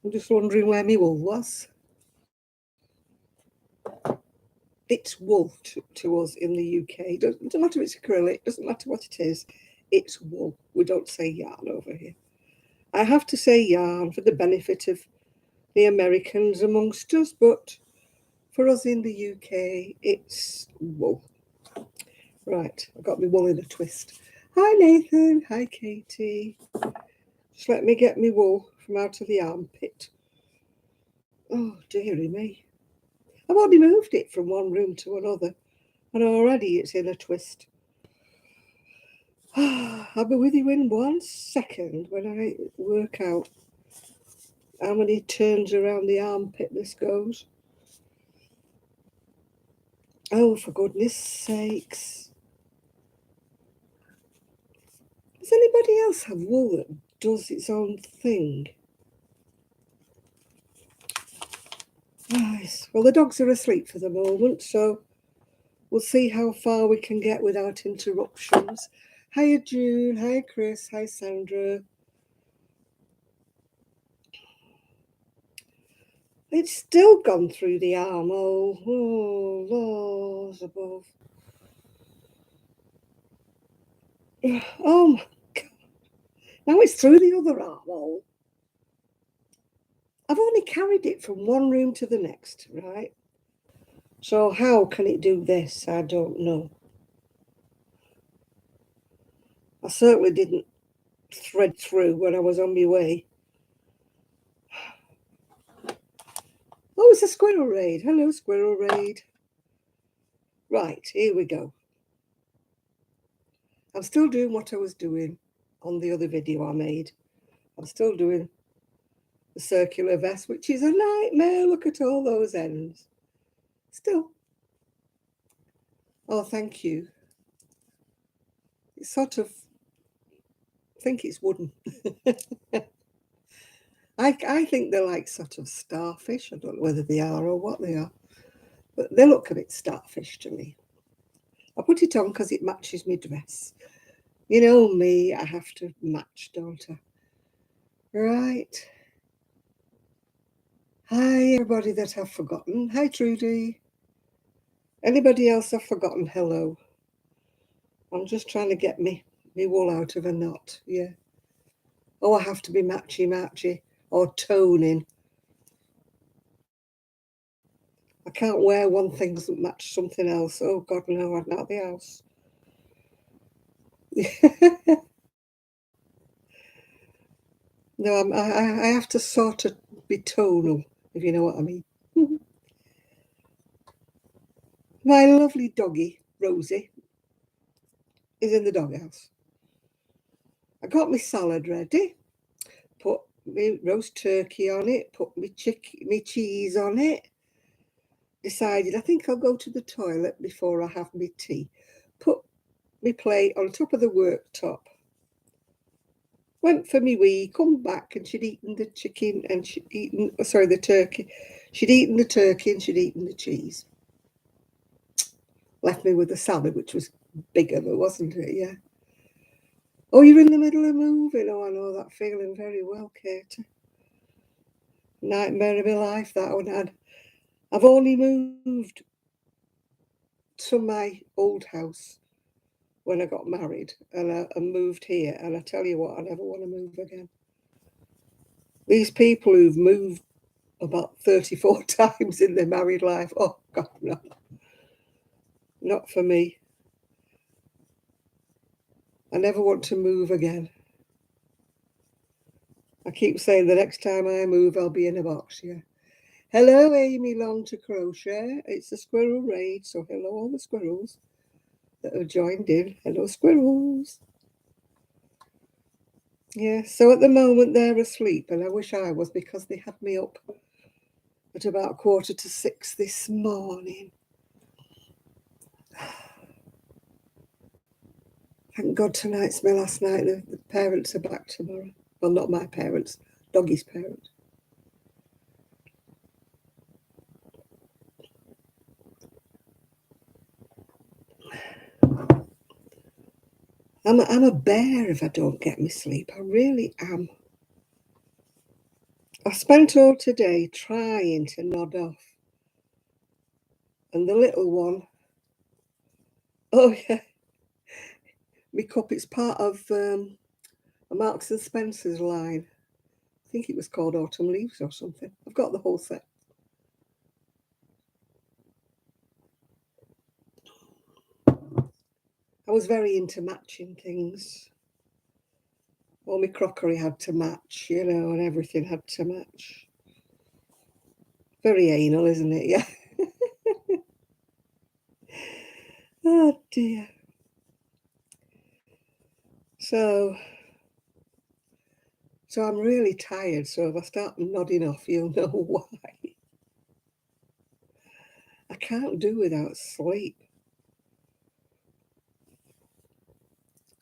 I'm just wondering where my wool was. It's wool to us in the UK. Doesn't matter if it's acrylic, doesn't matter what it is. It's wool. We don't say yarn over here. I have to say yarn for the benefit of the Americans amongst us, but for us in the UK, it's wool. Right, I've got my wool in a twist. Hi Nathan, hi Katie. Just let me get my wool from out of the armpit. Oh, dearie me. I've already moved it from one room to another, and already it's in a twist. I'll be with you in 1 second when I work out how many turns around the armpit this goes. Oh, for goodness sakes. Does anybody else have wool that does its own thing? Nice. Well, the dogs are asleep for the moment, so we'll see how far we can get without interruptions. Hiya, June. Hi, Chris. Hi, Sandra. It's still gone through the armhole. Oh, laws above. Oh, my God. Now it's through the other armhole. I've only carried it from one room to the next, right? So how can it do this? I don't know. I certainly didn't thread through when I was on my way. Oh, it's a squirrel raid. Hello, squirrel raid. Right, here we go. I'm still doing what I was doing on the other video I made. I'm still doing the circular vest, which is a nightmare. Look at all those ends. Still. Oh, thank you. It's sort of, I think it's wooden. I think they're like sort of starfish. I don't know whether they are or what they are, but they look a bit starfish to me. I put it on because it matches my dress. You know me, I have to match, don't I? Right. Hi, everybody that I've forgotten. Hi, Trudy. Anybody else I've forgotten? Hello. I'm just trying to get me wool out of a knot. Yeah. Oh, I have to be matchy or toning. I can't wear one thing that doesn't match something else. Oh, God, no, I'm out the house. No, I have to sort of be tonal, if you know what I mean. My lovely doggy, Rosie, is in the doghouse. I got my salad ready, put my roast turkey on it, put my cheese on it. Decided I think I'll go to the toilet before I have my tea. Put my plate on top of the worktop. Went for me wee, come back, and she'd eaten the chicken and the turkey. She'd eaten the turkey and she'd eaten the cheese. Left me with the salad, which was bigger, but wasn't it? Yeah. Oh, you're in the middle of moving. Oh, I know that feeling very well, Katie. Nightmare of my life, that one. I've only moved to my old house when I got married, and I moved here. And I tell you what, I never want to move again. These people who've moved about 34 times in their married life, oh, God, no. Not for me. I never want to move again. I keep saying the next time I move, I'll be in a box, yeah. Hello, Amy Long to Crochet. It's a squirrel raid, so hello all the squirrels that have joined in. Hello, squirrels. Yeah, so at the moment they're asleep, and I wish I was because they had me up at about 5:45 this morning. Thank God tonight's my last night. The parents are back tomorrow. Well, not my parents, Doggy's parents. I'm a bear if I don't get my sleep. I really am. I spent all today trying to nod off. And the little one, oh yeah, my cup, it's part of a Marks and Spencer's line. I think it was called Autumn Leaves or something. I've got the whole set. I was very into matching things. All my crockery had to match, you know, and everything had to match. Very anal, isn't it? Yeah. Oh dear. So I'm really tired. So if I start nodding off, you'll know why. I can't do without sleep.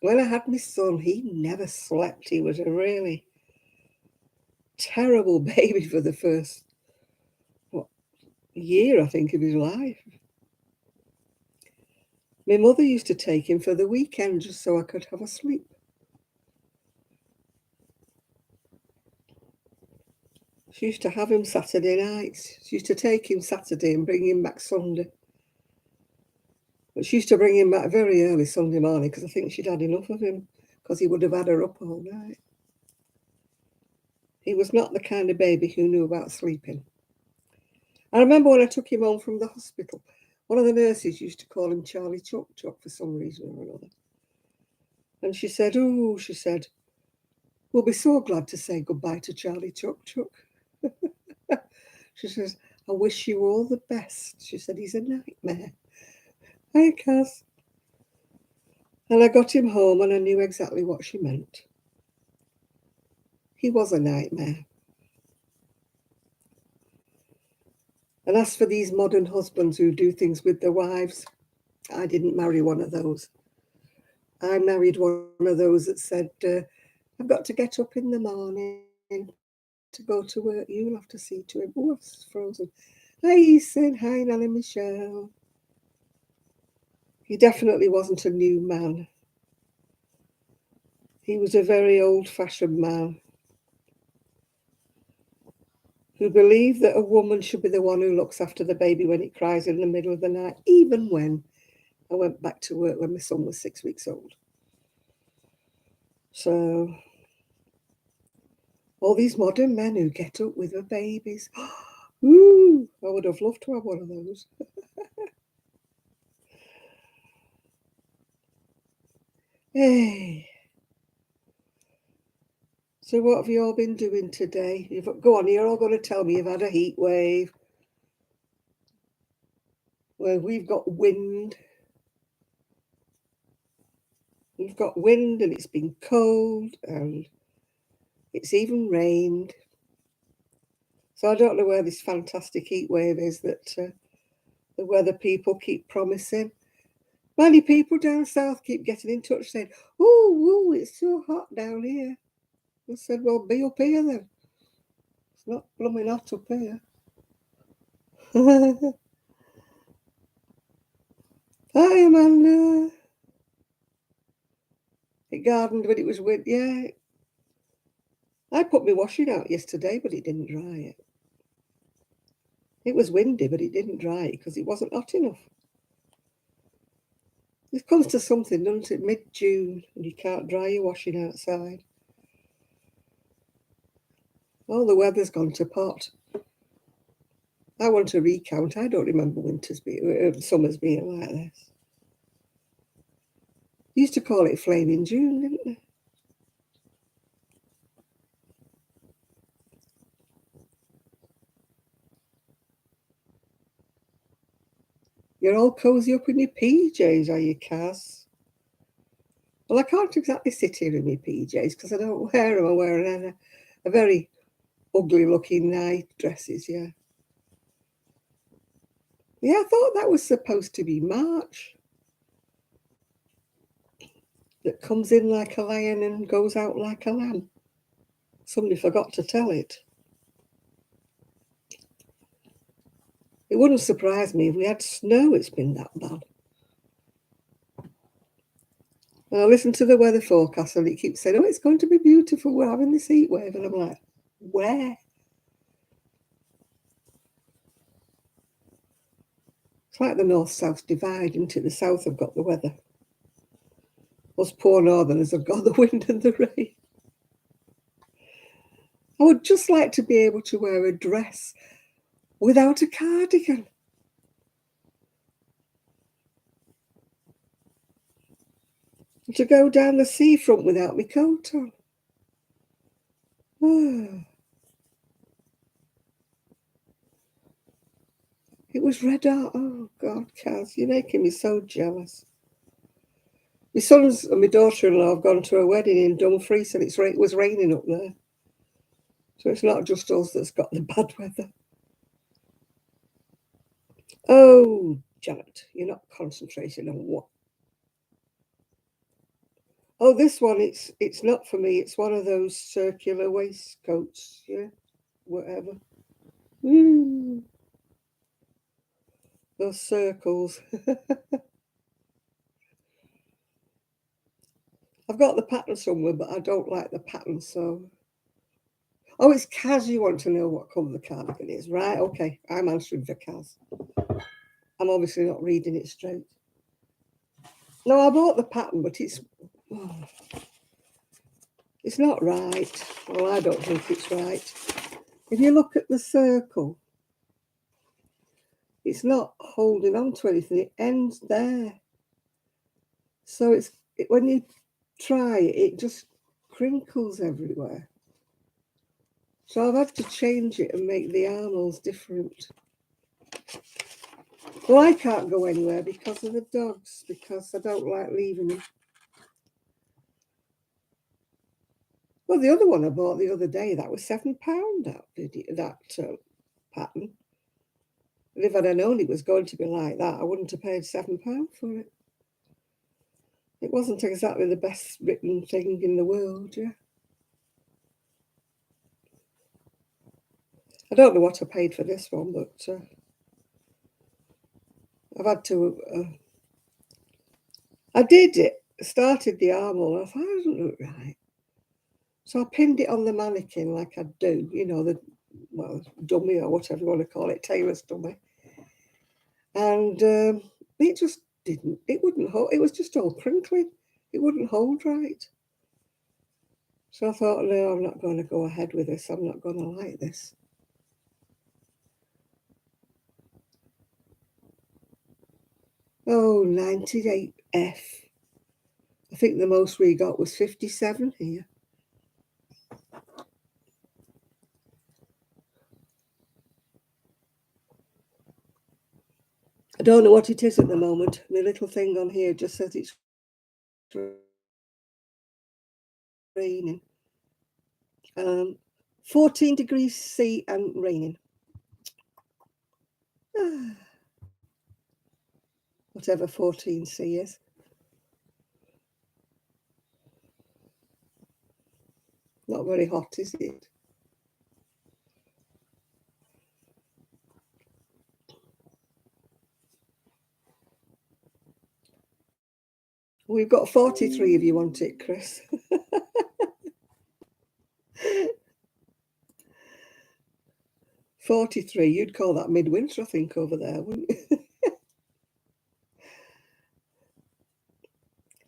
When I had my son, he never slept. He was a really terrible baby for the first year, I think, of his life. My mother used to take him for the weekend just so I could have a sleep. She used to have him Saturday nights. She used to take him Saturday and bring him back Sunday. But she used to bring him back very early Sunday morning because I think she'd had enough of him because he would have had her up all night. He was not the kind of baby who knew about sleeping. I remember when I took him home from the hospital, one of the nurses used to call him Charlie Chuck Chuck for some reason or another. And she said, we'll be so glad to say goodbye to Charlie Chuck Chuck. She says, I wish you all the best. She said, he's a nightmare. Hi, Kaz. And I got him home and I knew exactly what she meant. He was a nightmare. And as for these modern husbands who do things with their wives, I didn't marry one of those. I married one of those that said, I've got to get up in the morning to go to work. You'll have to see to him. Oh, I've frozen. Hi, Ethan. Hi, Nanny Michelle. He definitely wasn't a new man. He was a very old-fashioned man who believed that a woman should be the one who looks after the baby when it cries in the middle of the night, even when I went back to work when my son was 6 weeks old. So, all these modern men who get up with their babies, ooh, I would have loved to have one of those. Hey. So what have you all been doing today? Go on, you're all going to tell me you've had a heat wave. Well, we've got wind. We've got wind and it's been cold and it's even rained. So I don't know where this fantastic heat wave is that the weather people keep promising. Many people down south keep getting in touch saying, oh, it's so hot down here. I said, well, be up here then. It's not blooming hot up here. Hi, Amanda. It gardened, but it was wind. Yeah. I put my washing out yesterday, but it didn't dry it. It was windy, but it didn't dry it because it wasn't hot enough. It comes to something, doesn't it? Mid-June, and you can't dry your washing outside. Oh, the weather's gone to pot. I want to recount. I don't remember summers being like this. They used to call it Flaming June, didn't they? You're all cosy up in your PJs, are you, Kaz? Well, I can't exactly sit here in my PJs because I don't wear them. I wear a very ugly-looking night dresses, yeah. Yeah, I thought that was supposed to be March. That comes in like a lion and goes out like a lamb. Somebody forgot to tell it. It wouldn't surprise me if we had snow. It's been that bad. And I listen to the weather forecast and it keeps saying, oh, it's going to be beautiful. We're having this heat wave. And I'm like, where? It's like the north-south divide, isn't it? The south have got the weather. Us poor northerners have got the wind and the rain. I would just like to be able to wear a dress without a cardigan. To go down the seafront without my coat on. Oh. It was red hot. Oh, God, Kaz, you're making me so jealous. My sons and my daughter-in-law have gone to a wedding in Dumfries and it was raining up there. So it's not just us that's got the bad weather. Oh, Janet, you're not concentrating on what? Oh, this one, it's not for me. It's one of those circular waistcoats, yeah, whatever. Those circles. I've got the pattern somewhere, but I don't like the pattern, so... Oh, it's Kaz, you want to know what colour the cardigan is, right? Okay, I'm answering for Kaz. I'm obviously not reading it straight. No, I bought the pattern, but it's not right. Well, I don't think it's right. If you look at the circle, it's not holding on to anything. It ends there. So when you try it, it just crinkles everywhere. So I've had to change it and make the armholes different. Well, I can't go anywhere because of the dogs, because I don't like leaving them. Well, the other one I bought the other day, that was £7, that pattern. And if I'd have known it was going to be like that, I wouldn't have paid £7 for it. It wasn't exactly the best written thing in the world, yeah. I don't know what I paid for this one, but I've had to... I did it, started the armhole, and I thought, it doesn't look right. So I pinned it on the mannequin like I do, you know, the dummy or whatever you want to call it, tailor's dummy. And it just didn't, it wouldn't hold, it was just all crinkling. It wouldn't hold right. So I thought, no, I'm not going to go ahead with this. I'm not going to like this. Oh, 98F. I think the most we got was 57 here. I don't know what it is at the moment. My little thing on here just says it's raining. 14 degrees C and raining. Whatever 14C is. Not very hot, is it? We've got 43 if you want it, Chris. 43, you'd call that midwinter, I think, over there, wouldn't you?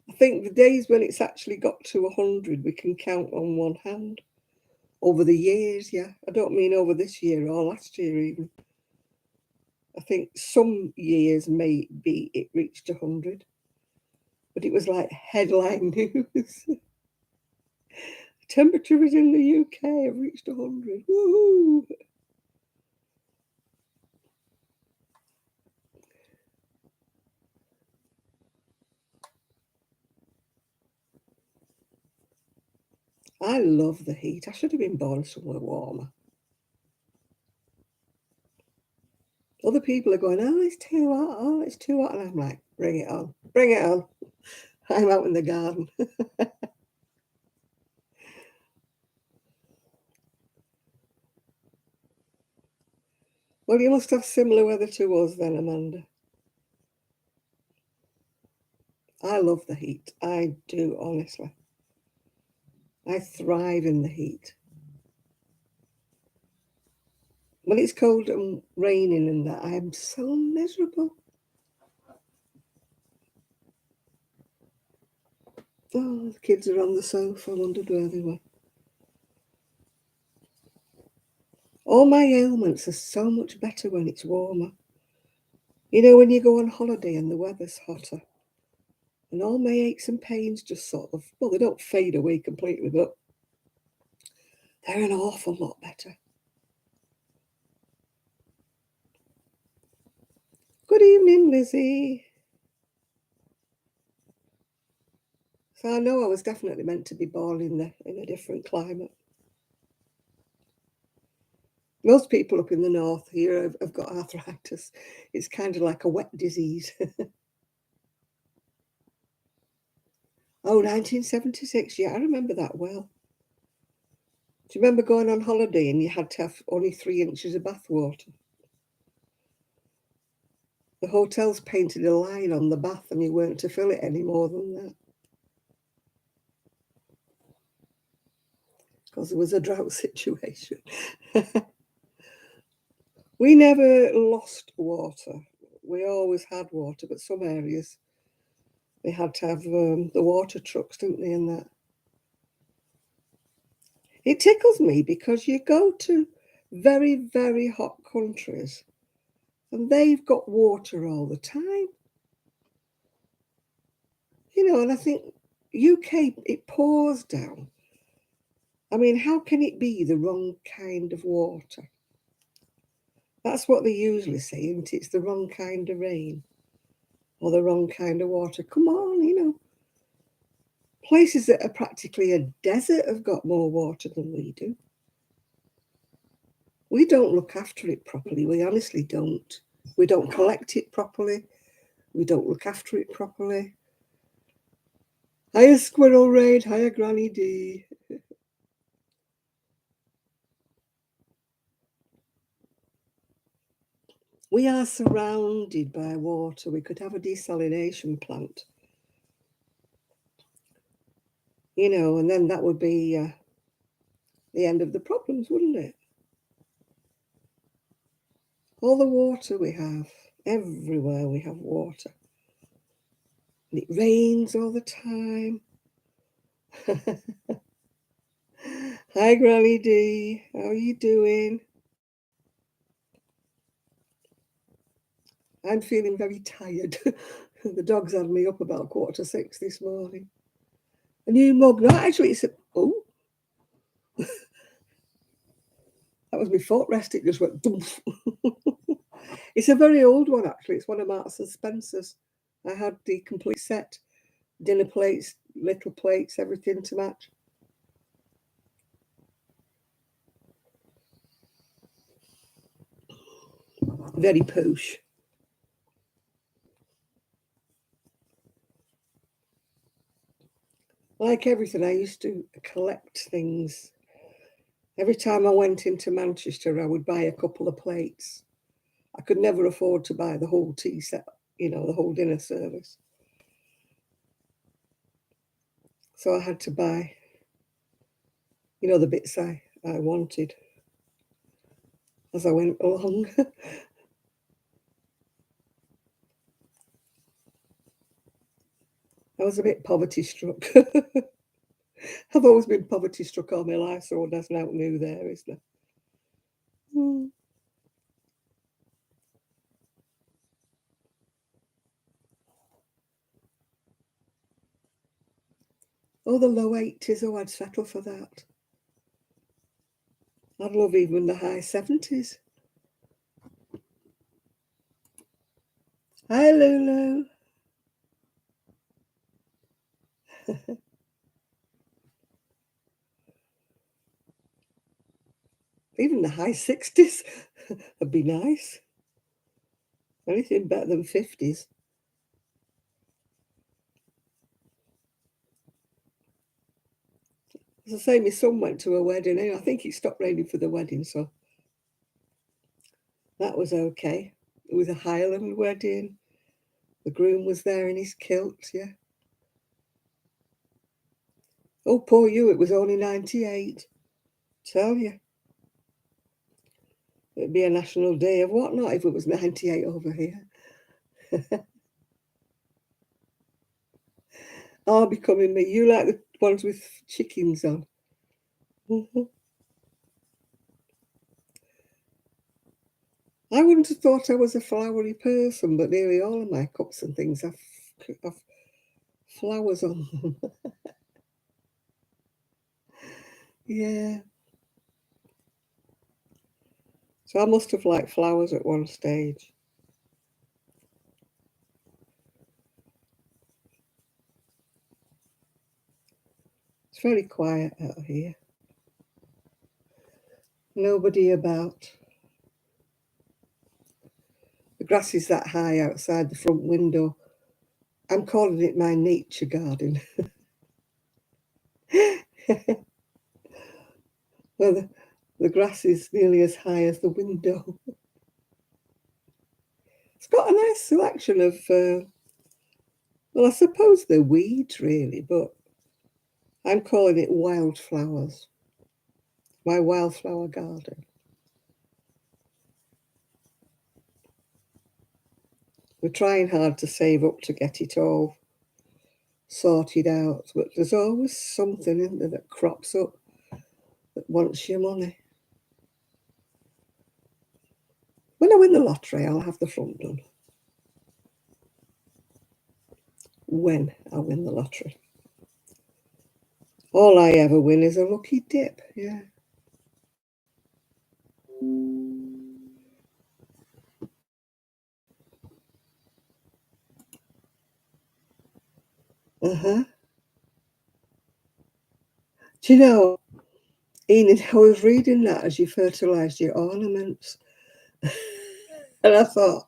I think the days when it's actually got to 100, we can count on one hand. Over the years, yeah. I don't mean over this year or last year even. I think some years maybe it reached 100. But it was like headline news. Temperatures in the UK have reached 100. Woohoo! I love the heat. I should have been born somewhere warmer. Other people are going, oh, it's too hot. Oh, it's too hot. And I'm like, bring it on. Bring it on. I'm out in the garden. Well, you must have similar weather to us then, Amanda. I love the heat. I do, honestly. I thrive in the heat. When it's cold and raining and that, I'm so miserable. Oh, the kids are on the sofa. I wondered where they were. All my ailments are so much better when it's warmer. You know, when you go on holiday and the weather's hotter, and all my aches and pains just sort of, well, they don't fade away completely, but they're an awful lot better. Good evening, Lizzie. So I know I was definitely meant to be born in a different climate. Most people up in the north here have got arthritis. It's kind of like a wet disease. Oh, 1976. Yeah, I remember that well. Do you remember going on holiday and you had to have only 3 inches of bath water? The hotels painted a line on the bath and you weren't to fill it any more than that because there was a drought situation. We never lost water. We always had water, but some areas they had to have the water trucks, didn't they? And that it tickles me because you go to very, very hot countries and they've got water all the time. You know, and I think UK, it pours down. I mean, how can it be the wrong kind of water? That's what they usually say, isn't it? It's the wrong kind of rain or the wrong kind of water. Come on, you know. Places that are practically a desert have got more water than we do. We don't look after it properly. We honestly don't. We don't collect it properly. We don't look after it properly. Hiya, Squirrel Raid. Hiya, Granny D. We are surrounded by water. We could have a desalination plant, you know, and then that would be the end of the problems, wouldn't it? All the water we have, everywhere we have water. And it rains all the time. Hi, Granny D. How are you doing? I'm feeling very tired. The dogs had me up about 5:45 this morning. A new mug. No, actually, it's a. Oh, that was my footrest. It just went. Doof. It's a very old one, actually. It's one of Marks and Spencer's. I had the complete set, dinner plates, little plates, everything to match. Very posh. Like everything, I used to collect things. Every time I went into Manchester, I would buy a couple of plates. I could never afford to buy the whole tea set, you know, the whole dinner service. So I had to buy, you know, the bits I wanted as I went along. I was a bit poverty struck. I've always been poverty struck all my life, so there's nothing new there, is there? Mm. Oh, the low 80s. Oh, I'd settle for that. I'd love even the high 70s. Hi, Lulu. Even the high 60s would be nice. Anything better than 50s. As I say, my son went to a wedding. I think it stopped raining for the wedding, so that was okay. It was a Highland wedding. The groom was there in his kilt, yeah. Oh, poor you, it was only 98. Tell you. It'd be a national day of whatnot if it was 98 over here. are becoming me. You like the ones with chickens on. I wouldn't have thought I was a flowery person, but nearly all of my cups and things have flowers on them. Yeah. So I must have liked flowers at one stage. It's very quiet out here. Nobody about. The grass is that high outside the front window. I'm calling it my nature garden. Well, the grass is nearly as high as the window. It's got a nice selection of, well, I suppose they're weeds really, but I'm calling it wildflowers. My wildflower garden. We're trying hard to save up to get it all sorted out, but there's always something in there that crops up that wants your money. When I win the lottery, I'll have the front done. When I win the lottery. All I ever win is a lucky dip, yeah. Uh-huh. Do you know, Enid, I was reading that as you fertilised your ornaments. And I thought,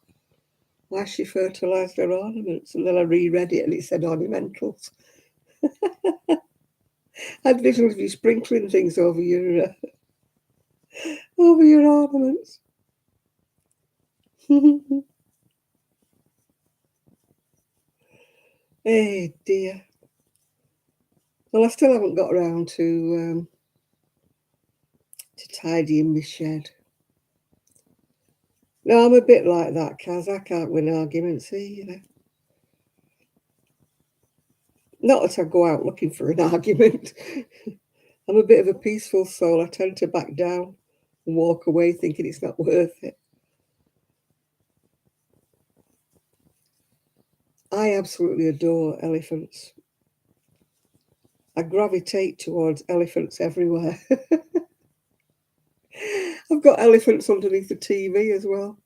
why she fertilised her ornaments? And then I reread it and it said ornamentals. I'd literally be sprinkling things over your ornaments. Hey dear. Well, I still haven't got around to tidying my shed. No, I'm a bit like that, Kaz. I can't win arguments either. Not that I go out looking for an argument. I'm a bit of a peaceful soul. I tend to back down and walk away thinking it's not worth it. I absolutely adore elephants. I gravitate towards elephants everywhere. I've got elephants underneath the TV as well.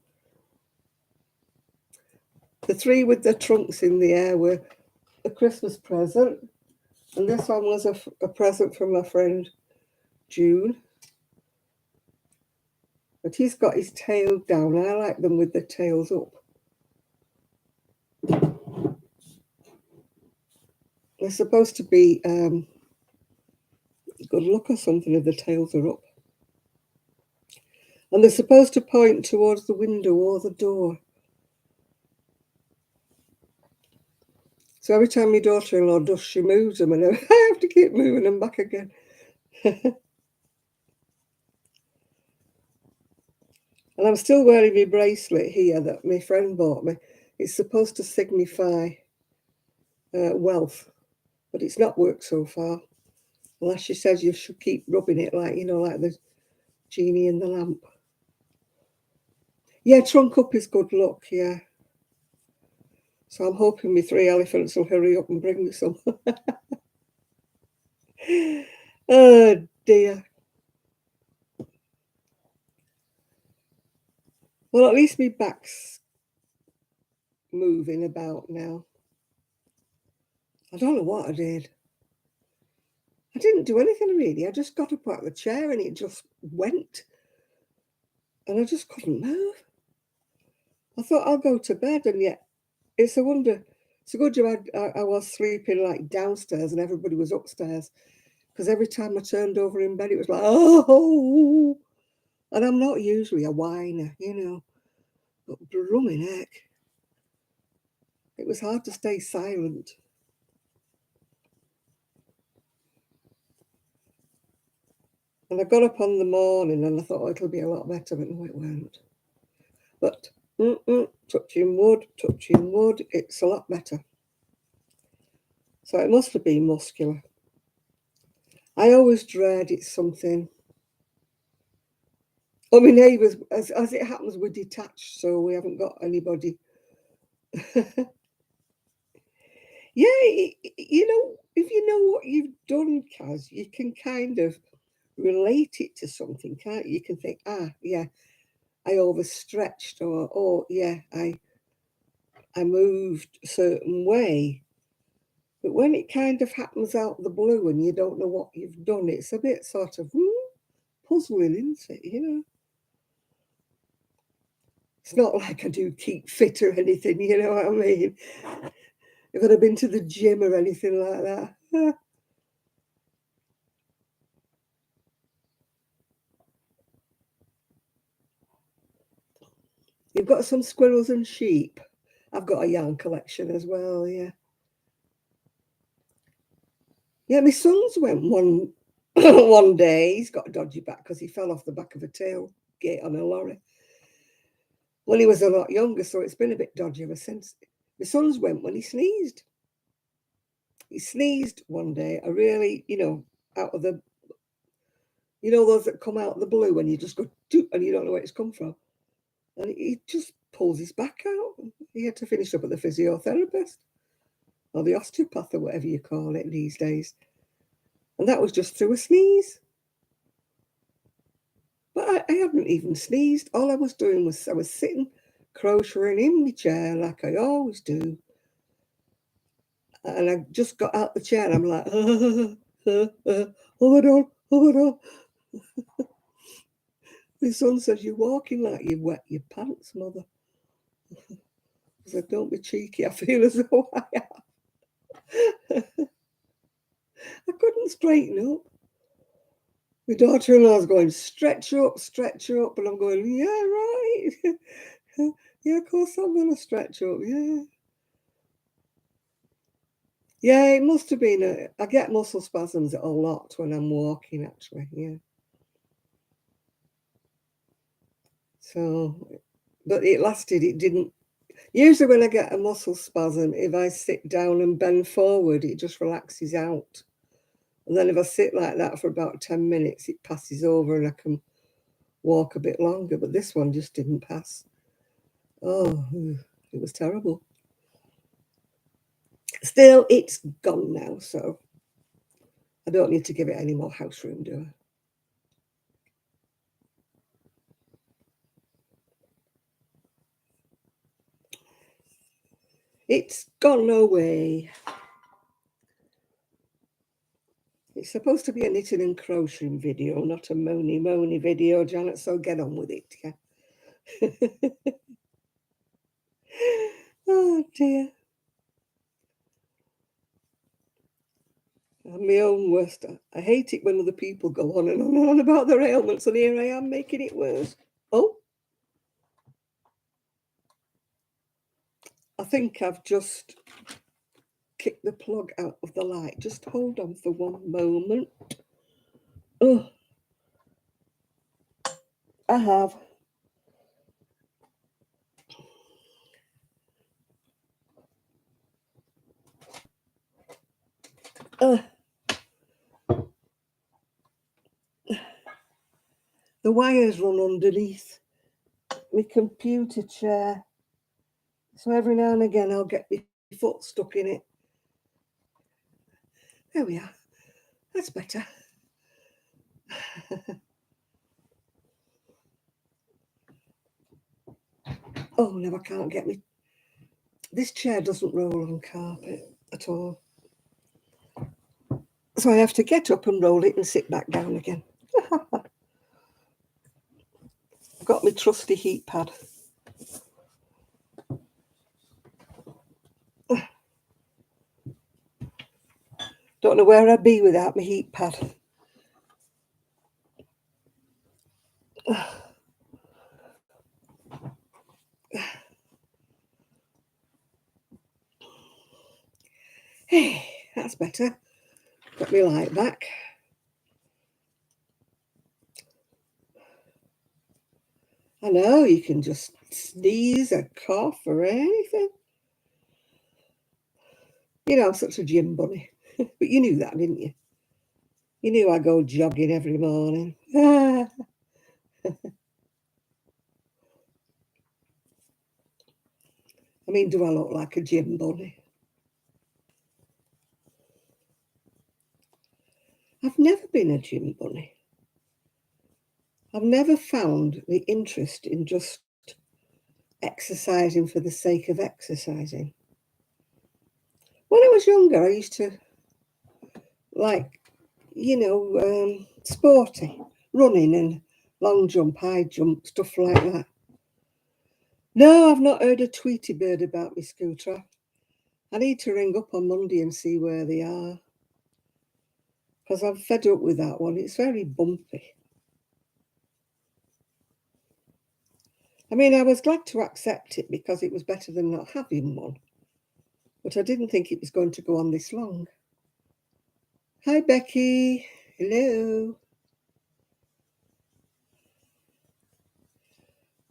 The three with their trunks in the air were a Christmas present, and this one was a present from my friend June. But he's got his tail down. I like them with their tails up. They're supposed to be good luck or something if the tails are up. And they're supposed to point towards the window or the door. So every time my daughter-in-law does, she moves them, and I have to keep moving them back again. And I'm still wearing my bracelet here that my friend bought me. It's supposed to signify wealth, but it's not worked so far. Unless she says you should keep rubbing it like the genie in the lamp. Yeah, trunk up is good luck, yeah. So I'm hoping my 3 elephants will hurry up and bring me some. Oh dear. Well, at least my back's moving about now. I don't know what I did. I didn't do anything really. I just got up out of the chair and it just went. And I just couldn't move. I thought I'll go to bed, and yet it's a wonder. It's a good job I was sleeping like downstairs and everybody was upstairs. Because every time I turned over in bed, it was like, oh. And I'm not usually a whiner, but blooming heck. It was hard to stay silent. And I got up on the morning and I thought, oh, it'll be a lot better, but no, it weren't. But touching wood, it's a lot better. So it must have been muscular. I always dread it's something. Oh, my neighbours, as it happens, we're detached, so we haven't got anybody. Yeah, if you know what you've done, Kaz, you can kind of relate it to something, can't you? You can think, yeah, I overstretched, or oh, yeah, I moved a certain way. But when it kind of happens out of the blue and you don't know what you've done, it's a bit sort of puzzling, isn't it? It's not like I do keep fit or anything, you know what I mean? If I'd have been to the gym or anything like that. You've got some squirrels and sheep. I've got a yarn collection as well, yeah. Yeah, my son's went one one day. He's got a dodgy back because he fell off the back of a tailgate on a lorry. Well, he was a lot younger, so it's been a bit dodgy ever since. My son's went when he sneezed. He sneezed one day. I really, out of the, those that come out of the blue and you just go, doop, and you don't know where it's come from. And he just pulls his back out. He had to finish up at the physiotherapist or the osteopath or whatever you call it these days. And that was just through a sneeze. But I hadn't even sneezed. All I was doing was I was sitting crocheting in my chair like I always do. And I just got out the chair and I'm like, hold on, hold on. My son says, you're walking like you've wet your pants, mother. I said, don't be cheeky. I feel as though I am. I couldn't straighten up. My daughter-in-law's going, stretch up. And I'm going, yeah, right. Yeah, of course I'm going to stretch up, yeah. Yeah, it must have been. I get muscle spasms a lot when I'm walking, actually, yeah. So, but it lasted, it didn't. Usually when I get a muscle spasm, if I sit down and bend forward, it just relaxes out. And then if I sit like that for about 10 minutes, it passes over and I can walk a bit longer. But this one just didn't pass. Oh, it was terrible. Still, it's gone now, so I don't need to give it any more house room, do I? It's gone away. It's supposed to be a knitting and crocheting video, not a moany video, Janet, so get on with it, yeah. Oh, dear. I'm my own worst. I hate it when other people go on and on and on about their ailments, and here I am making it worse. Oh, I think I've just kicked the plug out of the light. Just hold on for one moment. Oh, I have. Uh, the wires run underneath my computer chair. So every now and again I'll get my foot stuck in it. There we are. That's better. Oh, no, I can't get me. This chair doesn't roll on carpet at all. So I have to get up and roll it and sit back down again. I've got my trusty heat pad. Don't know where I'd be without my heat pad. Hey, that's better. Got my light back. I know, you can just sneeze or cough or anything. You know, I'm such a gym bunny. But you knew that, didn't you? You knew I go jogging every morning. I mean, do I look like a gym bunny? I've never been a gym bunny. I've never found the interest in just exercising for the sake of exercising. When I was younger, I used to like, sporty, running and long jump, high jump, stuff like that. No, I've not heard a Tweety bird about my scooter. I need to ring up on Monday and see where they are because I'm fed up with that one. It's very bumpy. I mean, I was glad to accept it because it was better than not having one, but I didn't think it was going to go on this long. Hi, Becky. Hello.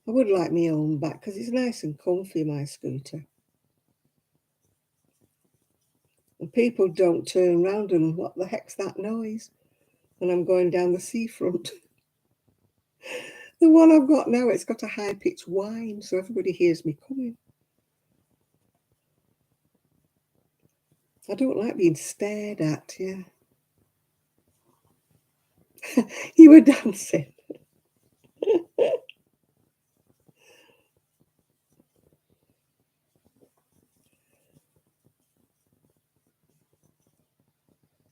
I would like my own back because it's nice and comfy, my scooter. And people don't turn around and what the heck's that noise? And I'm going down the seafront. The one I've got now, it's got a high-pitched whine, so everybody hears me coming. I don't like being stared at, yeah. You were dancing.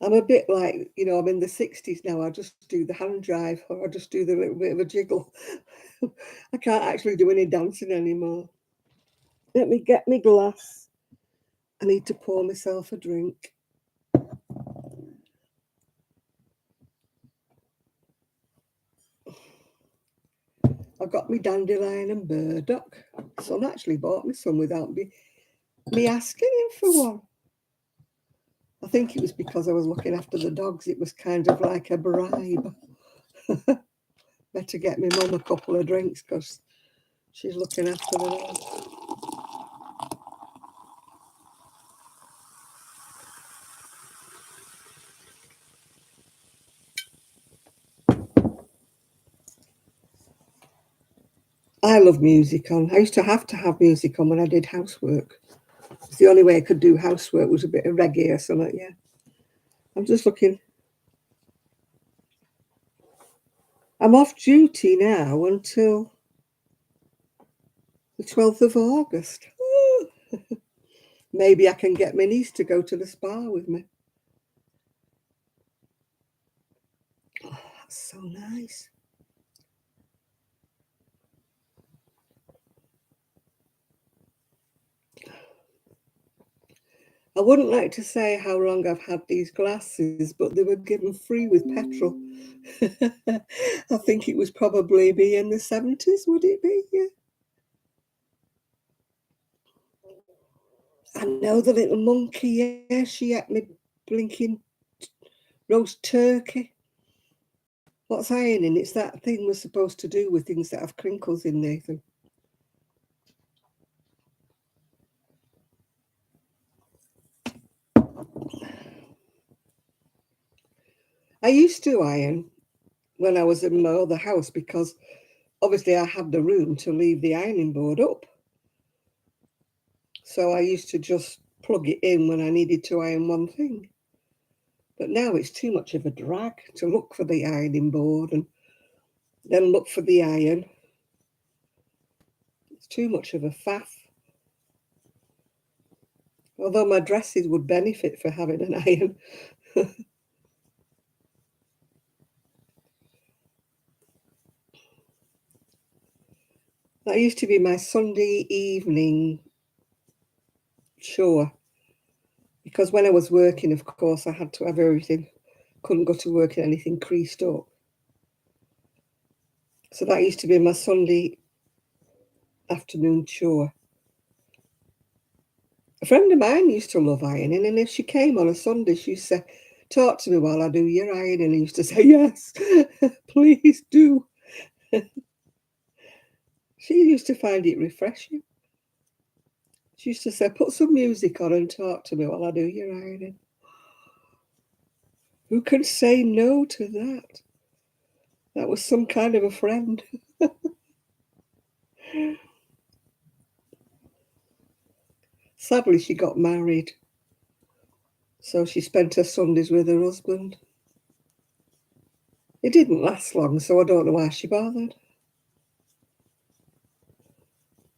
I'm a bit like, I'm in the 60s now. I just do the hand drive or I just do the little bit of a jiggle. I can't actually do any dancing anymore. Let me get my glass. I need to pour myself a drink. I've got me dandelion and burdock. Son actually bought me some without me asking him for one. I think it was because I was looking after the dogs. It was kind of like a bribe. Better get my mum a couple of drinks because she's looking after the dogs. I love music on. I used to have music on when I did housework. It's the only way I could do housework was a bit of reggae or something, yeah. I'm just looking. I'm off duty now until the 12th of August. Maybe I can get my niece to go to the spa with me. Oh, that's so nice. I wouldn't like to say how long I've had these glasses, but they were given free with petrol. I think it was probably be in the 70s, would it be? Yeah. I know the little monkey, yeah, she ate me blinking roast turkey. What's ironing? It's that thing we're supposed to do with things that have crinkles in, Nathan. I used to iron when I was in my other house because obviously I had the room to leave the ironing board up. So I used to just plug it in when I needed to iron one thing. But now it's too much of a drag to look for the ironing board and then look for the iron. It's too much of a faff. Although my dresses would benefit for having an iron. That used to be my Sunday evening chore. Because when I was working, of course, I had to have everything. Couldn't go to work in anything creased up. So that used to be my Sunday afternoon chore. A friend of mine used to love ironing, and if she came on a Sunday, she'd say, "Talk to me while I do your ironing." And I used to say, "Yes, please do." She used to find it refreshing. She used to say, put some music on and talk to me while I do your ironing. Who can say no to that? That was some kind of a friend. Sadly, she got married, so she spent her Sundays with her husband. It didn't last long, so I don't know why she bothered.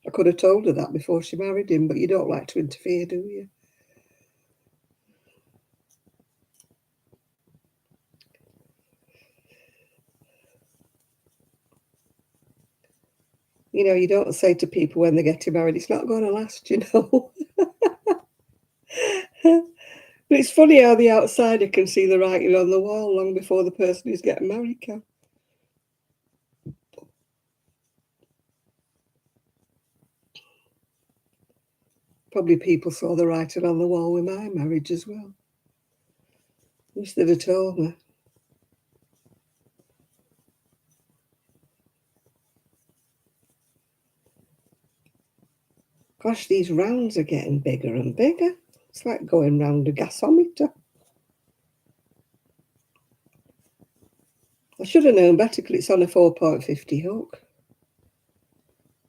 I could have told her that before she married him, but you don't like to interfere, do you? You know, you don't say to people when they're getting married, it's not going to last, you know. But it's funny how the outsider can see the writing on the wall long before the person who's getting married can. Probably people saw the writing on the wall with my marriage as well. Wish they'd have told me. Gosh, these rounds are getting bigger and bigger. It's like going round a gasometer. I should have known better because it's on a 4.50 hook.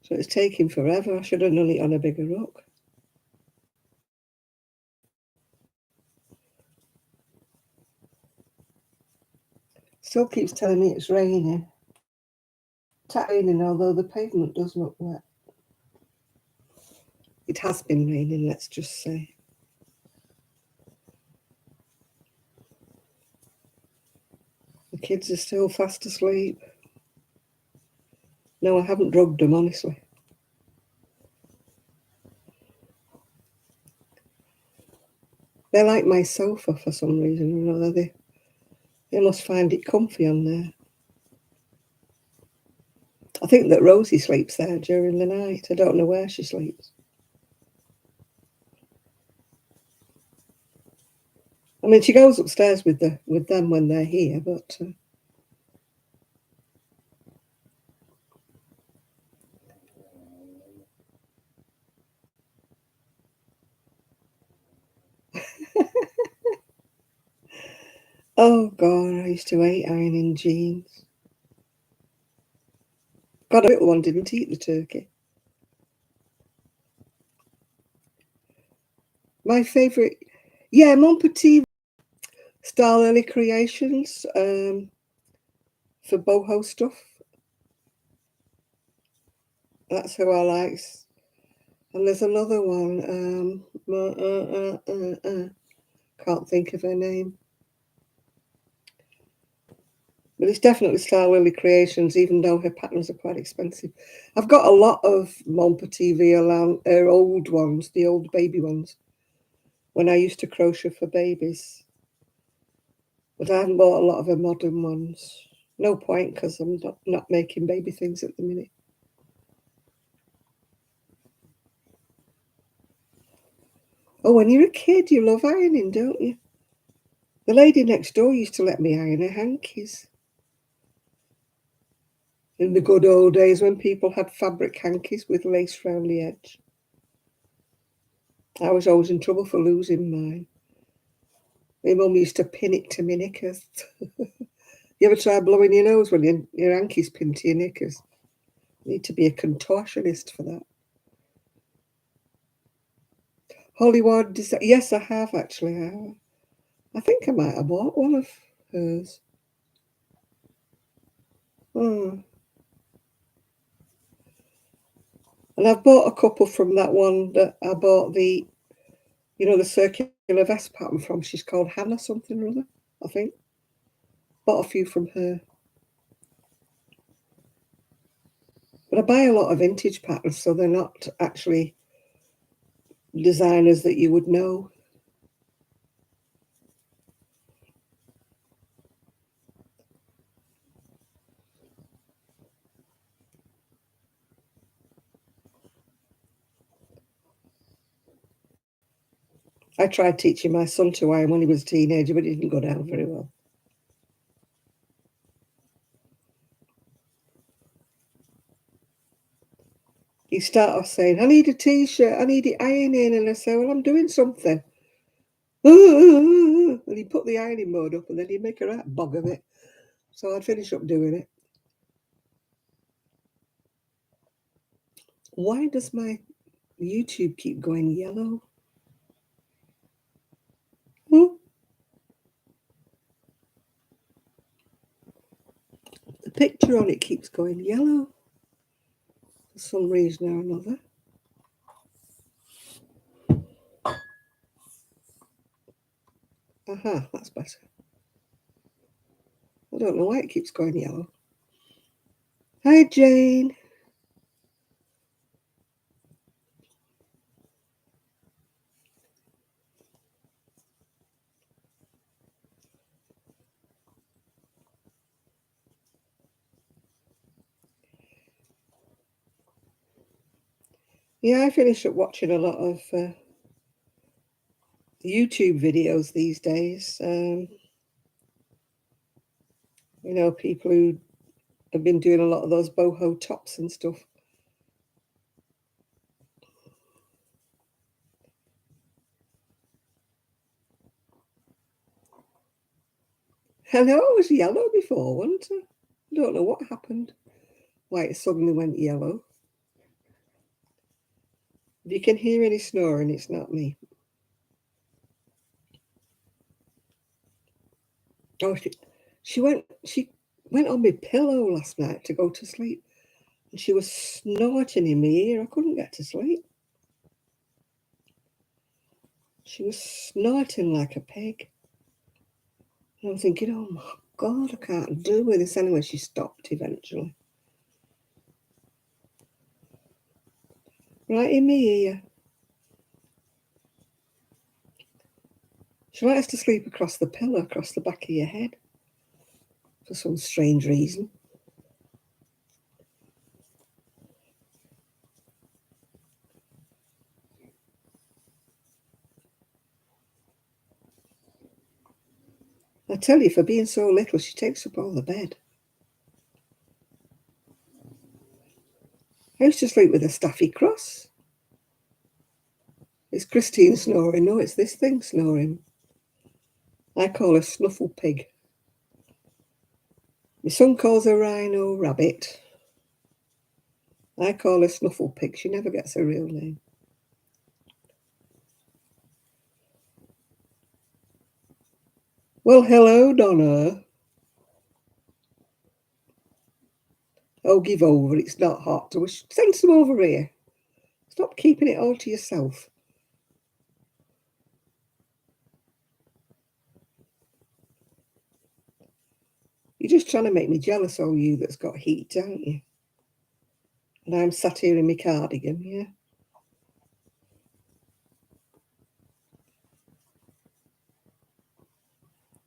So it's taking forever. I should have done it on a bigger hook. Still keeps telling me it's raining. It's raining, although the pavement does look wet. It has been raining, let's just say. The kids are still fast asleep. No, I haven't drugged them, honestly. They like my sofa for some reason or another. They must find it comfy on there. I think that Rosie sleeps there during the night. I don't know where she sleeps. I mean, she goes upstairs with them when they're here, but oh God, I used to hate ironing jeans. God, a little one didn't eat the turkey. My favourite, yeah, Mon Petit Style Early Creations for boho stuff. That's who I like. And there's another one. Can't think of her name. But it's definitely Style Lily Creations, even though her patterns are quite expensive. I've got a lot of Mon Petit Violin, her old ones, the old baby ones, when I used to crochet for babies. But I haven't bought a lot of her modern ones. No point, because I'm not making baby things at the minute. Oh, when you're a kid, you love ironing, don't you? The lady next door used to let me iron her hankies. In the good old days when people had fabric hankies with lace round the edge. I was always in trouble for losing mine. My mum used to pin it to my knickers. You ever try blowing your nose when your hanky's pinned to your knickers? You need to be a contortionist for that. Hollywood, yes, I have actually. I think I might have bought one of hers. Oh. And I've bought a couple from that one that I bought the circular vest pattern from. She's called Hannah something or other, I think. Bought a few from her. But I buy a lot of vintage patterns, so they're not actually designers that you would know. I tried teaching my son to iron when he was a teenager, but it didn't go down very well. You start off saying, I need a t-shirt, I need it ironing, and I say, well, I'm doing something. And you put the ironing mode up and then you make a right bog of it. So I'd finish up doing it. Why does my YouTube keep going yellow? The picture on it keeps going yellow for some reason or another. Aha, that's better. I don't know why it keeps going yellow. Hi, Jane. Yeah, I finish up watching a lot of YouTube videos these days. People who have been doing a lot of those boho tops and stuff. I know it was yellow before, wasn't it? I don't know what happened, why it suddenly went yellow. If you can hear any snoring, it's not me. Oh, she went on my pillow last night to go to sleep, and she was snorting in my ear. I couldn't get to sleep. She was snorting like a pig. And I'm thinking, oh my God, I can't do with this. Anyway, she stopped eventually. Right in my ear. She likes to sleep across the pillow, across the back of your head, for some strange reason. I tell you, for being so little, she takes up all the bed. I used to sleep with a staffy cross. It's Christine snoring. No, it's this thing snoring. I call her Snuffle Pig. My son calls her Rhino Rabbit. I call her Snuffle Pig. She never gets her real name. Well, hello, Donna. Oh, give over. It's not hot. Send some over here. Stop keeping it all to yourself. You're just trying to make me jealous, all you that's got heat, aren't you? And I'm sat here in my cardigan, yeah?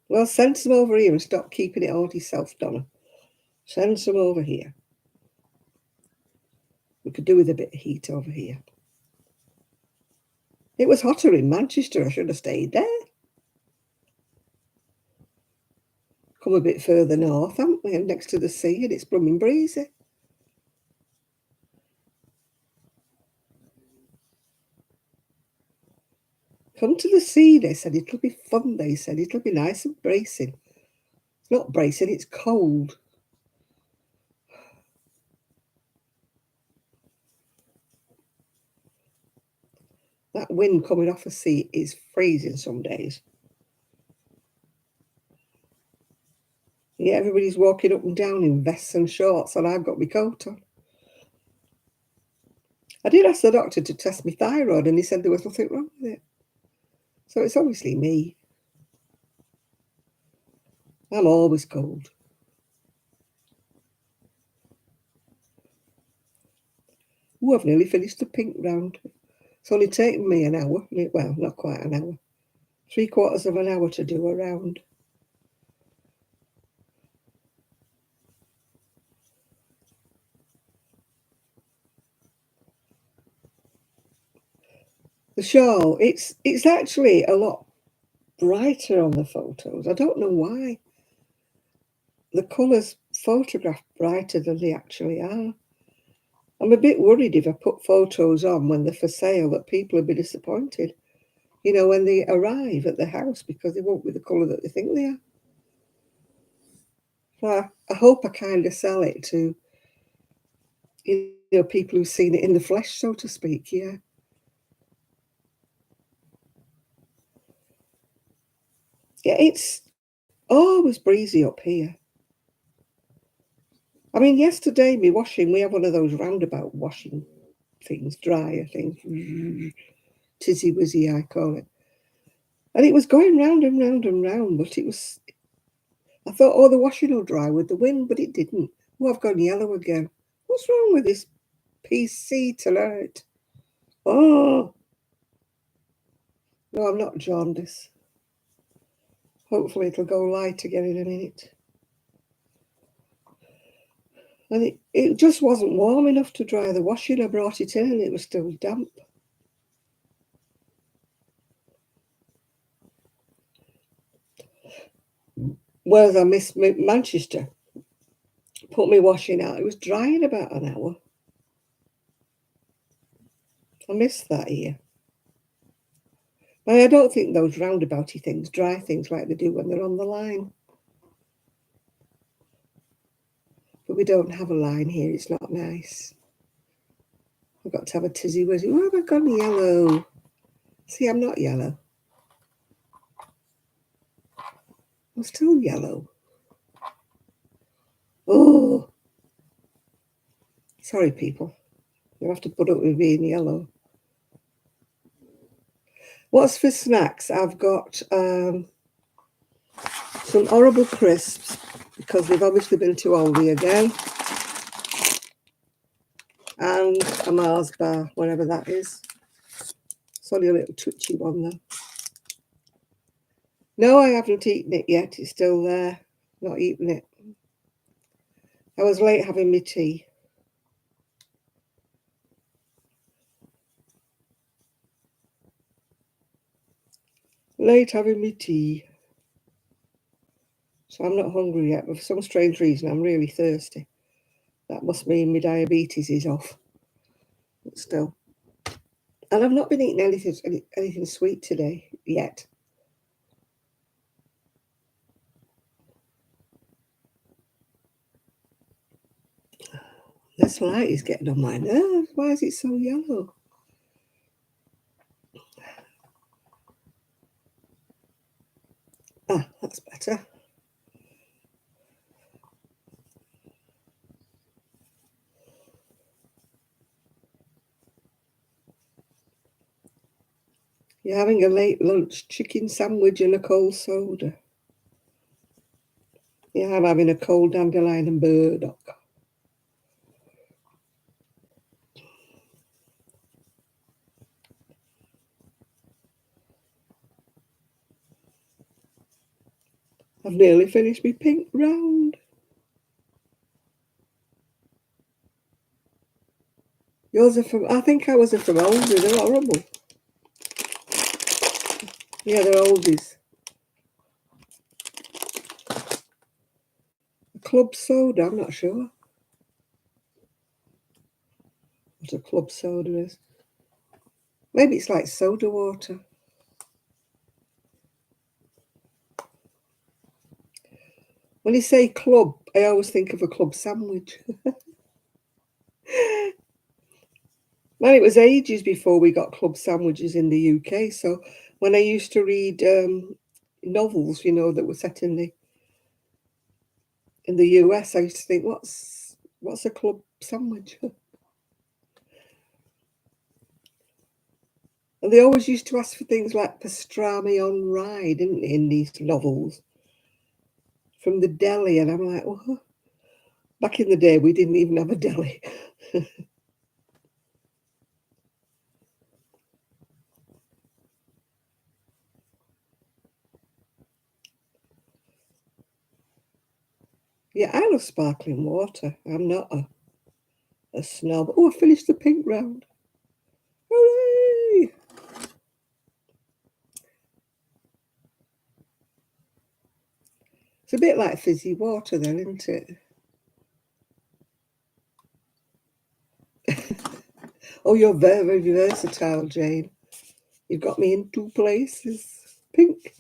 Well, send some over here and stop keeping it all to yourself, Donna. Send some over here. We could do with a bit of heat over here. It was hotter in Manchester. I should have stayed there. Come a bit further north, haven't we? And next to the sea, and it's blooming breezy. Come to the sea, they said. It'll be fun, they said. It'll be nice and bracing. It's not bracing, it's cold. That wind coming off the sea is freezing some days. Yeah, everybody's walking up and down in vests and shorts, and I've got my coat on. I did ask the doctor to test my thyroid, and he said there was nothing wrong with it. So it's obviously me. I'm always cold. Ooh, I've nearly finished the pink round. It's only taken me an hour. Well, not quite an hour. 3/4 of an hour to do a round. The shawl, it's actually a lot brighter on the photos. I don't know why. The colours photographed brighter than they actually are. I'm a bit worried if I put photos on when they're for sale that people will be disappointed, when they arrive at the house because they won't be the colour that they think they are. So I hope I kind of sell it to, people who've seen it in the flesh, so to speak, yeah. Yeah, it's always breezy up here. I mean, yesterday, we have one of those roundabout washing things, dryer things, tizzy wizzy, I call it. And it was going round and round and round, but I thought, oh, the washing will dry with the wind, but it didn't. Oh, I've gone yellow again. What's wrong with this PC tonight? Oh, no, I'm not jaundice. Hopefully it'll go light again in a minute. And it just wasn't warm enough to dry the washing. I brought it in and it was still damp. Whereas I missed Manchester, put my washing out. It was dry in about an hour. I missed that here. But I don't think those roundabouty things dry things like they do when they're on the line. But we don't have a line here. It's not nice. I've got to have a tizzy wizzy. Why have I gone yellow? See, I'm not yellow. I'm still yellow. Oh, sorry, people. You'll have to put up with being yellow. What's for snacks? I've got some horrible crisps because they've obviously been too oldie again. And a Mars bar, whatever that is. It's only a little twitchy one though. No, I haven't eaten it yet. It's still there. Not eating it. I was late having my tea. Late having my tea. So I'm not hungry yet, but for some strange reason I'm really thirsty. That must mean my diabetes is off. But still. And I've not been eating anything sweet today yet. This light is getting on my nerves. Why is it so yellow? Ah, that's better. You're having a late lunch, chicken sandwich and a cold soda. Yeah, I'm having a cold dandelion and burdock. I've nearly finished my pink round. Yours are from, I think ours are from Aldi. They're horrible. Yeah, they're oldies. A club soda, I'm not sure what a club soda is. Maybe it's like soda water. When you say club, I always think of a club sandwich. Well, it was ages before we got club sandwiches in the UK. So when I used to read novels, that were set in the US, I used to think, what's a club sandwich? And they always used to ask for things like pastrami on rye, didn't they, in these novels from the deli? And I'm like, well, back in the day, we didn't even have a deli. Yeah, I love sparkling water. I'm not a snob. Oh, I finished the pink round. Hooray! It's a bit like fizzy water then, isn't it? Oh, you're very, very versatile, Jane. You've got me in 2 places. Pink.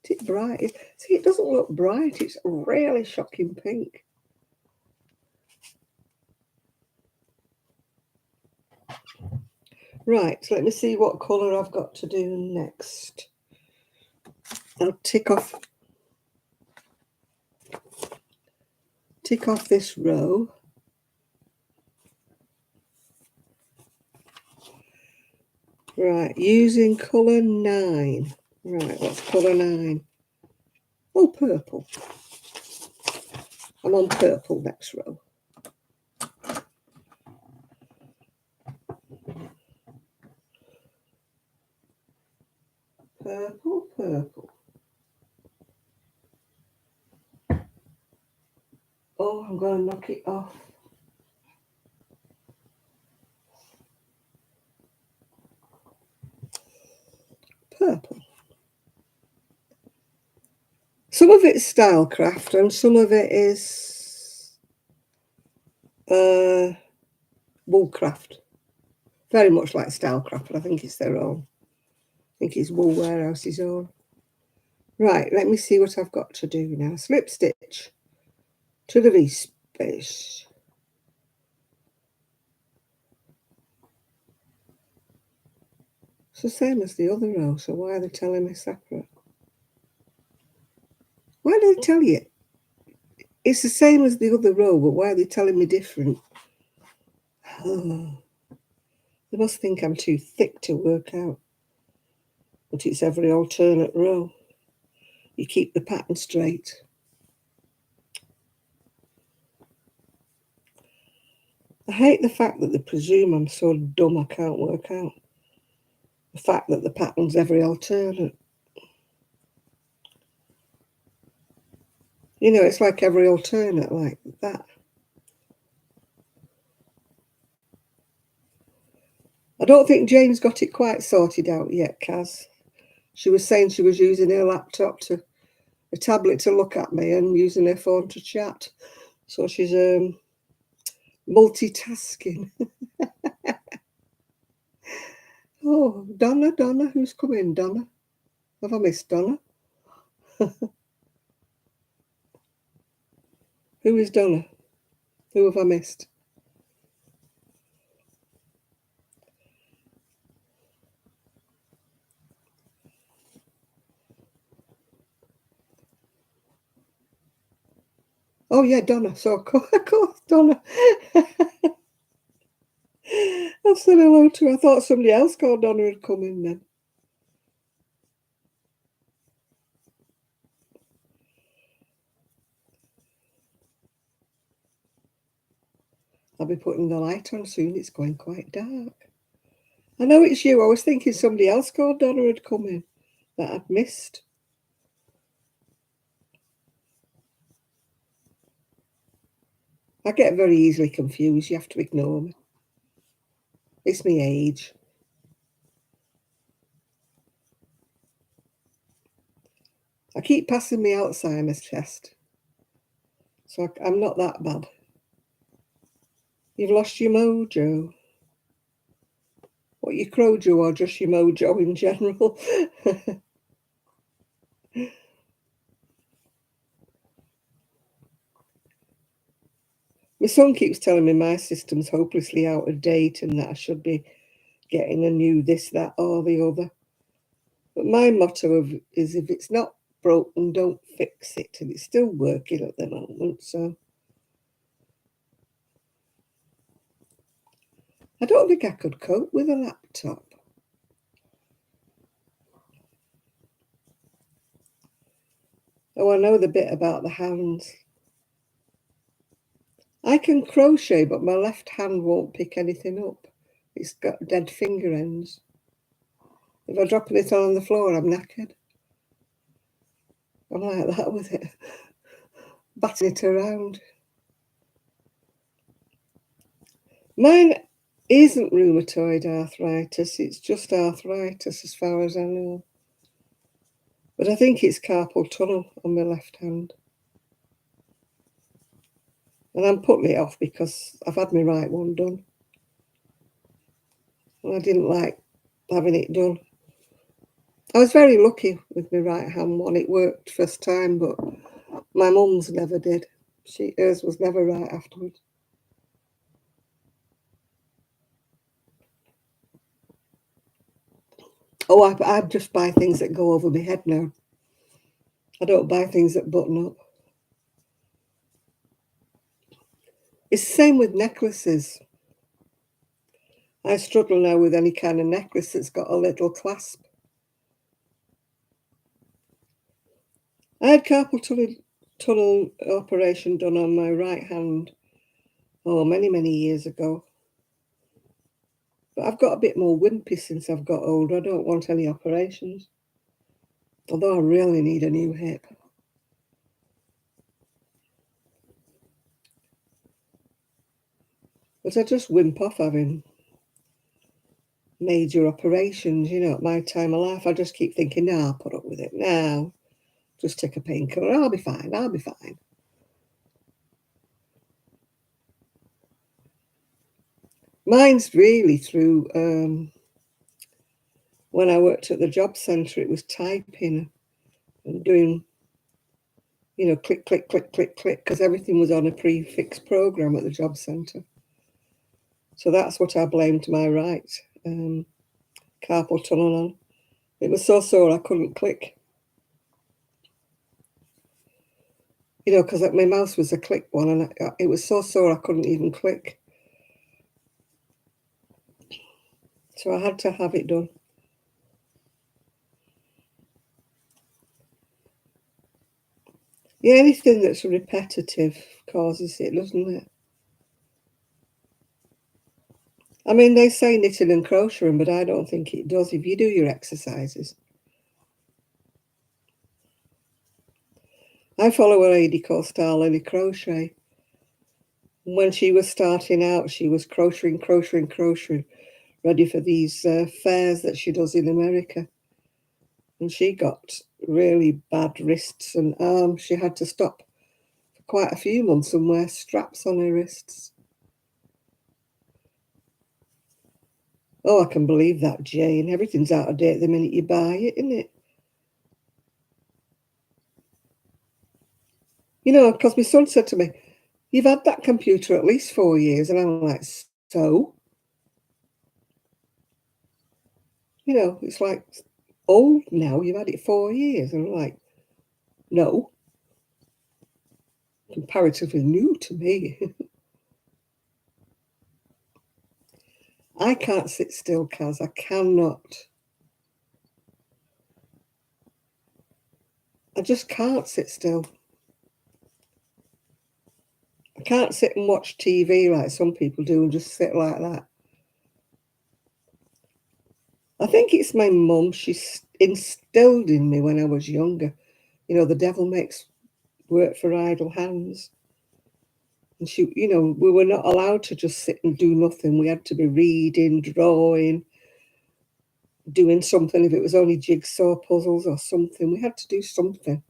Is it bright? See, it doesn't look bright. It's really shocking pink. Right, so let me see what colour I've got to do next. I'll tick off this row. Right, using colour 9. Right, what's colour 9? Oh, purple. I'm on purple next row. Purple, purple. Oh, I'm going to knock it off. Purple. Some of it's Stylecraft and some of it is Woolcraft. Very much like Stylecraft, but I think it's their own. I think it's Wool Warehouse's own. Right, let me see what I've got to do now. Slip stitch to the V-space. It's the same as the other row, so why are they telling me separate? Why do they tell you? It's the same as the other row, but why are they telling me different? Oh, they must think I'm too thick to work out. But it's every alternate row. You keep the pattern straight. I hate the fact that they presume I'm so dumb I can't work out. The fact that the pattern's every alternate. You know, it's like every alternate, like that. I don't think Jane's got it quite sorted out yet, Kaz. She was saying she was using her laptop a tablet to look at me and using her phone to chat. So she's multitasking. Oh, Donna, who's coming, Donna? Have I missed Donna? Who is Donna? Who have I missed? Oh, yeah, Donna. So, of course, Donna. I've said hello to her. I thought somebody else called Donna had come in then. I'll be putting the light on soon. It's going quite dark. I know it's you. I was thinking somebody else called Donna had come in that I'd missed. I get very easily confused. You have to ignore me. It's my age. I keep passing my Alzheimer's test. So I'm not that bad. You've lost your mojo. What, your crojo or just your mojo in general? My son keeps telling me my system's hopelessly out of date and that I should be getting a new this, that, or the other. But my motto is if it's not broken, don't fix it. And it's still working at the moment, so I don't think I could cope with a laptop. Oh, I know the bit about the hands. I can crochet, but my left hand won't pick anything up. It's got dead finger ends. If I drop it on the floor, I'm knackered. I'm like that with it, batting it around. Mine isn't rheumatoid arthritis, it's just arthritis as far as I know. But I think it's carpal tunnel on my left hand. And I'm putting it off because I've had my right one done. I didn't like having it done. I was very lucky with my right hand one. It worked first time, but my mum's never did. Hers was never right afterwards. Oh, I just buy things that go over my head now. I don't buy things that button up. It's the same with necklaces. I struggle now with any kind of necklace that's got a little clasp. I had carpal tunnel operation done on my right hand, many, many years ago. But I've got a bit more wimpy since I've got older. I don't want any operations. Although I really need a new hip. But I just wimp off having major operations, at my time of life. I just keep thinking, no, I'll put up with it now. Just take a painkiller. I'll be fine. I'll be fine. Mine's really through when I worked at the job centre, it was typing and doing, click, click, click, click, click, because everything was on a prefix program at the job centre. So that's what I blamed my right carpal tunnel on. It was so sore I couldn't click. Because my mouse was a click one, and it was so sore I couldn't even click. So I had to have it done. Yeah, anything that's repetitive causes it, doesn't it? I mean, they say knitting and crocheting, but I don't think it does if you do your exercises. I follow a lady called Star Lily Crochet. When she was starting out, she was crocheting, ready for these fairs that she does in America. And she got really bad wrists and arms. She had to stop for quite a few months and wear straps on her wrists. Oh, I can believe that, Jane. Everything's out of date the minute you buy it, isn't it? Because my son said to me, you've had that computer at least 4 years. And I'm like, so? It's like old now. You've had it 4 years. And I'm like, no, comparatively new to me. I can't sit still, Kaz. I cannot. I just can't sit still. I can't sit and watch TV like some people do and just sit like that. I think it's my mum. She instilled in me when I was younger, the devil makes work for idle hands. And we were not allowed to just sit and do nothing. We had to be reading, drawing, doing something. If it was only jigsaw puzzles or something, we had to do something.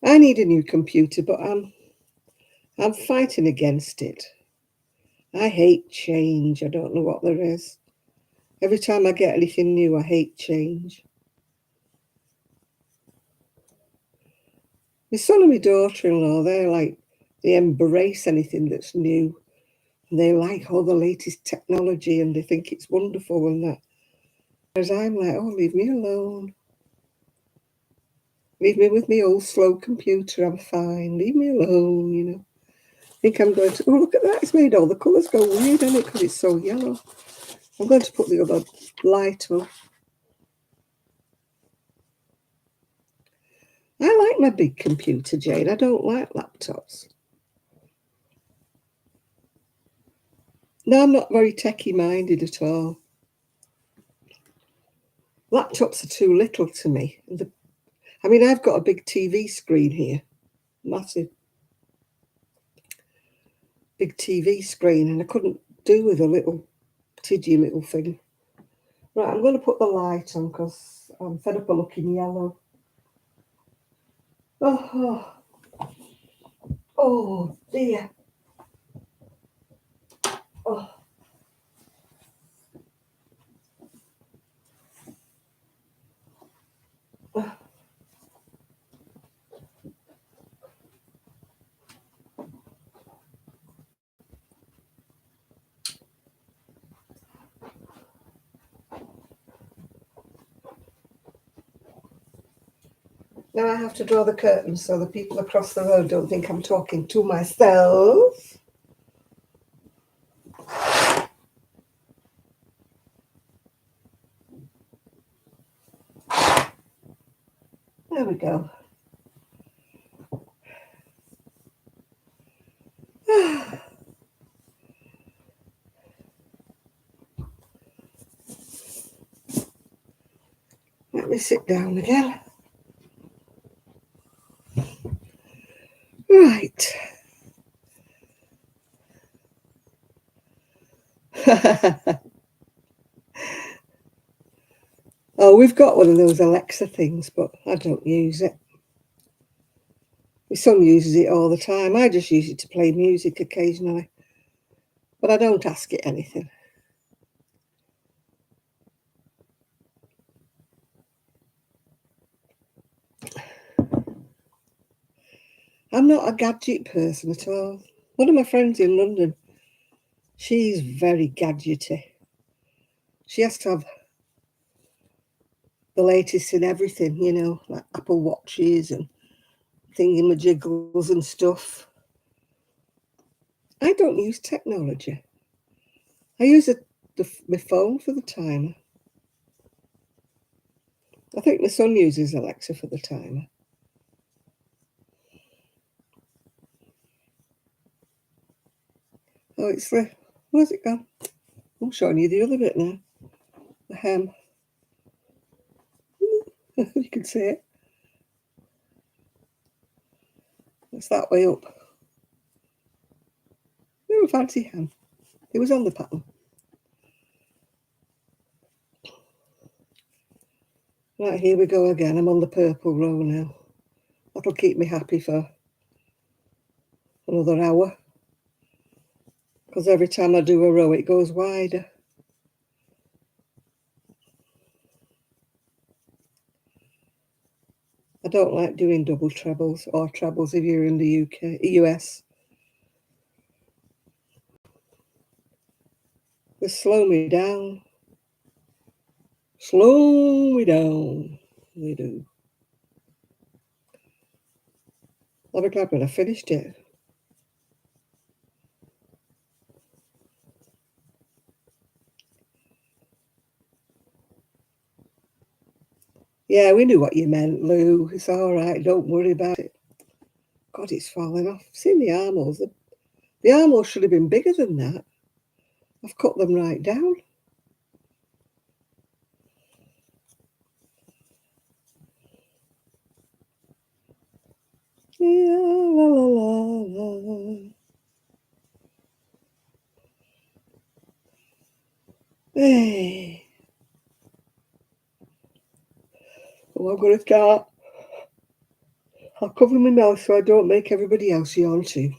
I need a new computer, but I'm fighting against it. I hate change. I don't know what there is. Every time I get anything new, I hate change. My son and my daughter-in-law, they embrace anything that's new. And they like all the latest technology and they think it's wonderful and that. Whereas I'm like, oh, leave me alone. Leave me with my old slow computer. I'm fine. Leave me alone, I think I'm going to, oh, look at that. It's made all the colours go weird, isn't it? Because it's so yellow. I'm going to put the other light on. I like my big computer, Jane. I don't like laptops. No, I'm not very techie minded at all. Laptops are too little to me. I've got a big TV screen here, massive big TV screen, and I couldn't do with a little tidgy little thing. Right, I'm going to put the light on because I'm fed up of looking yellow. Oh dear. Oh. Now I have to draw the curtains so the people across the road don't think I'm talking to myself. There we go. Let me sit down again. Right. Oh, we've got one of those Alexa things, but I don't use it. My son uses it all the time. I just use it to play music occasionally, but I don't ask it anything. I'm not a gadget person at all. One of my friends in London, she's very gadgety. She has to have the latest in everything, you know, like Apple Watches and thingamajiggles and stuff. I don't use technology. I use my phone for the timer. I think my son uses Alexa for the timer. Oh, it's the, where's it gone? I'm showing you the other bit now. The hem. You can see it. It's that way up. No fancy hem. It was on the pattern. Right, here we go again. I'm on the purple row now. That'll keep me happy for another hour. Because every time I do a row, it goes wider. I don't like doing double trebles or trebles if you're in the US. They slow me down. Slow me down. They do. I'll be glad when I finished it. Yeah, we knew what you meant, Lou. It's all right. Don't worry about it. God, it's falling off. Seen the armholes. The armholes should have been bigger than that. I've cut them right down. Yeah, la, la, la, la. Hey. Well, I'm going to start. I'll cover my mouth so I don't make everybody else yawn too.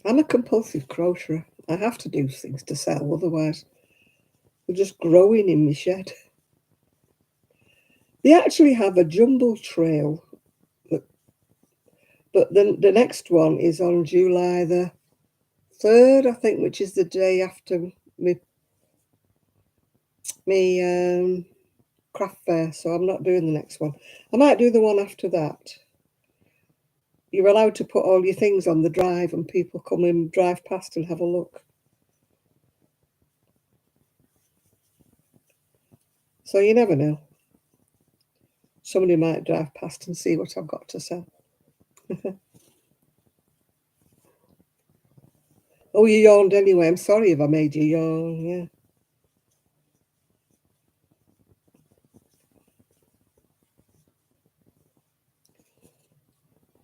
I'm a compulsive crocheter. I have to do things to sell, otherwise they're just growing in my shed. They actually have a jumble trail, but the next one is on July the 3rd, I think, which is the day after me craft fair. So I'm not doing the next one. I might do the one after that. You're allowed to put all your things on the drive, and people come and drive past and have a look. So you never know. Somebody might drive past and see what I've got to sell. Oh, you yawned anyway. I'm sorry if I made you yawn. Yeah.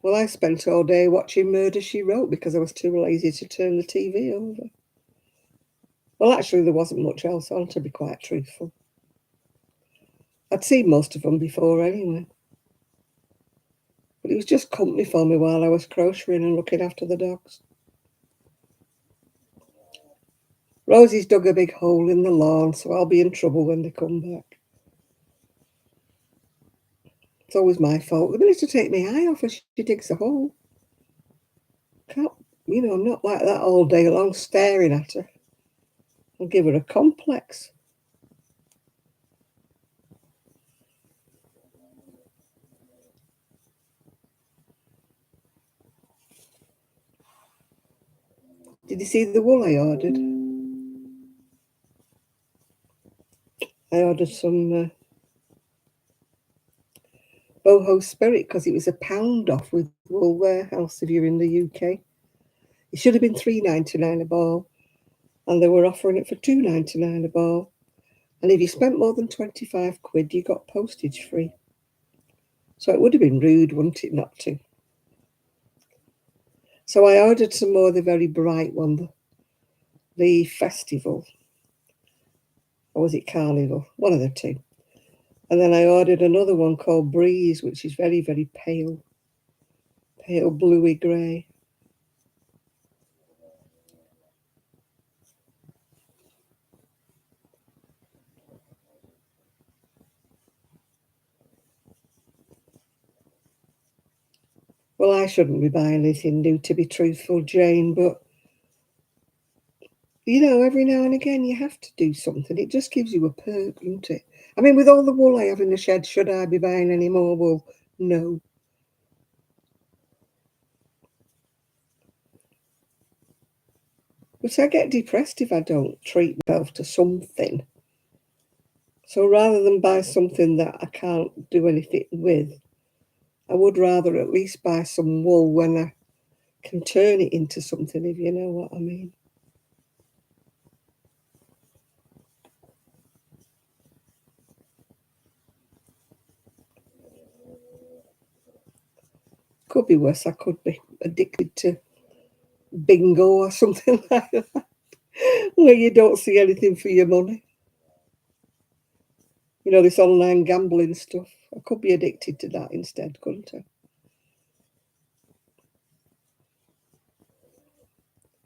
Well, I spent all day watching Murder, She Wrote because I was too lazy to turn the TV over. Well, actually, there wasn't much else on, to be quite truthful. I'd seen most of them before anyway. But it was just company for me while I was crocheting and looking after the dogs. Rosie's dug a big hole in the lawn, so I'll be in trouble when they come back. It's always my fault. The minute to take my eye off her, she digs a hole. Can't, I'm not like that all day long staring at her. I'll give her a complex. Did you see the wool I ordered? I ordered some boho spirit because it was £1 off with Wool Warehouse if you're in the UK. It should have been £3.99 a ball, and they were offering it for £2.99 a ball. And if you spent more than 25 quid, you got postage free. So it would have been rude, wouldn't it, not to? So I ordered some more of the very bright one, the Festival, or was it Carnival? One of the two. And then I ordered another one called Breeze, which is very, very pale bluey grey. Well, I shouldn't be buying anything new, to be truthful, Jane, but every now and again you have to do something. It just gives you a perk, doesn't it? I mean, with all the wool I have in the shed, should I be buying any more wool? No. But I get depressed if I don't treat myself to something. So rather than buy something that I can't do anything with, I would rather at least buy some wool when I can turn it into something, if you know what I mean. Could be worse. I could be addicted to bingo or something like that, where you don't see anything for your money. This online gambling stuff. I could be addicted to that instead, couldn't I?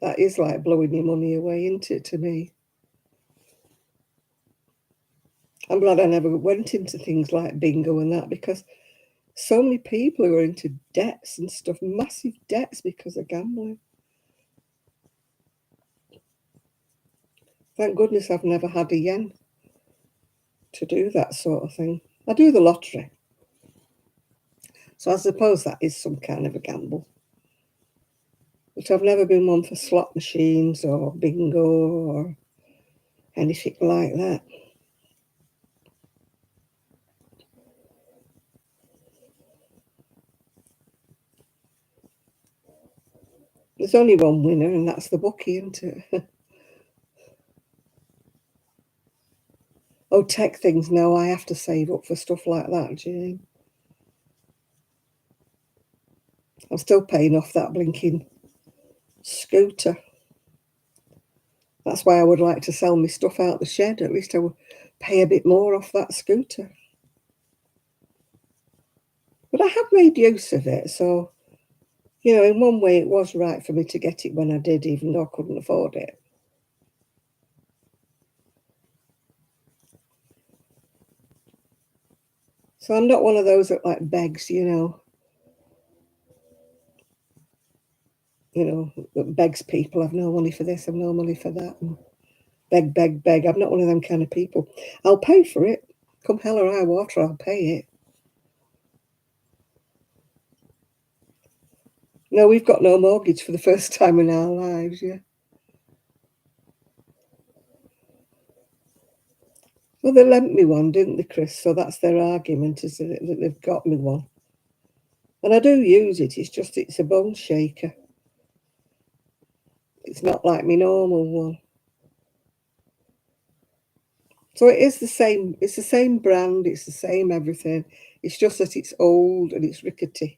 That is like blowing your money away, isn't it, to me? I'm glad I never went into things like bingo and that, because so many people who are into debts and stuff, massive debts because of gambling. Thank goodness I've never had a yen to do that sort of thing. I do the lottery, so I suppose that is some kind of a gamble. But I've never been one for slot machines or bingo or anything like that. There's only one winner, and that's the bookie, isn't it? Oh, tech things, no, I have to save up for stuff like that, Jane. I'm still paying off that blinking scooter. That's why I would like to sell my stuff out the shed. At least I would pay a bit more off that scooter. But I have made use of it, so, in one way it was right for me to get it when I did, even though I couldn't afford it. So I'm not one of those that like begs, that begs people. I've no money for this, I've no money for that, and beg, beg, beg. I'm not one of them kind of people. I'll pay for it. Come hell or high water, I'll pay it. No, we've got no mortgage for the first time in our lives, yeah. Well, they lent me one, didn't they, Chris? So that's their argument, is that they've got me one. And I do use it, it's a bone shaker. It's not like my normal one. So it's the same brand, it's the same everything. It's just that it's old and it's rickety.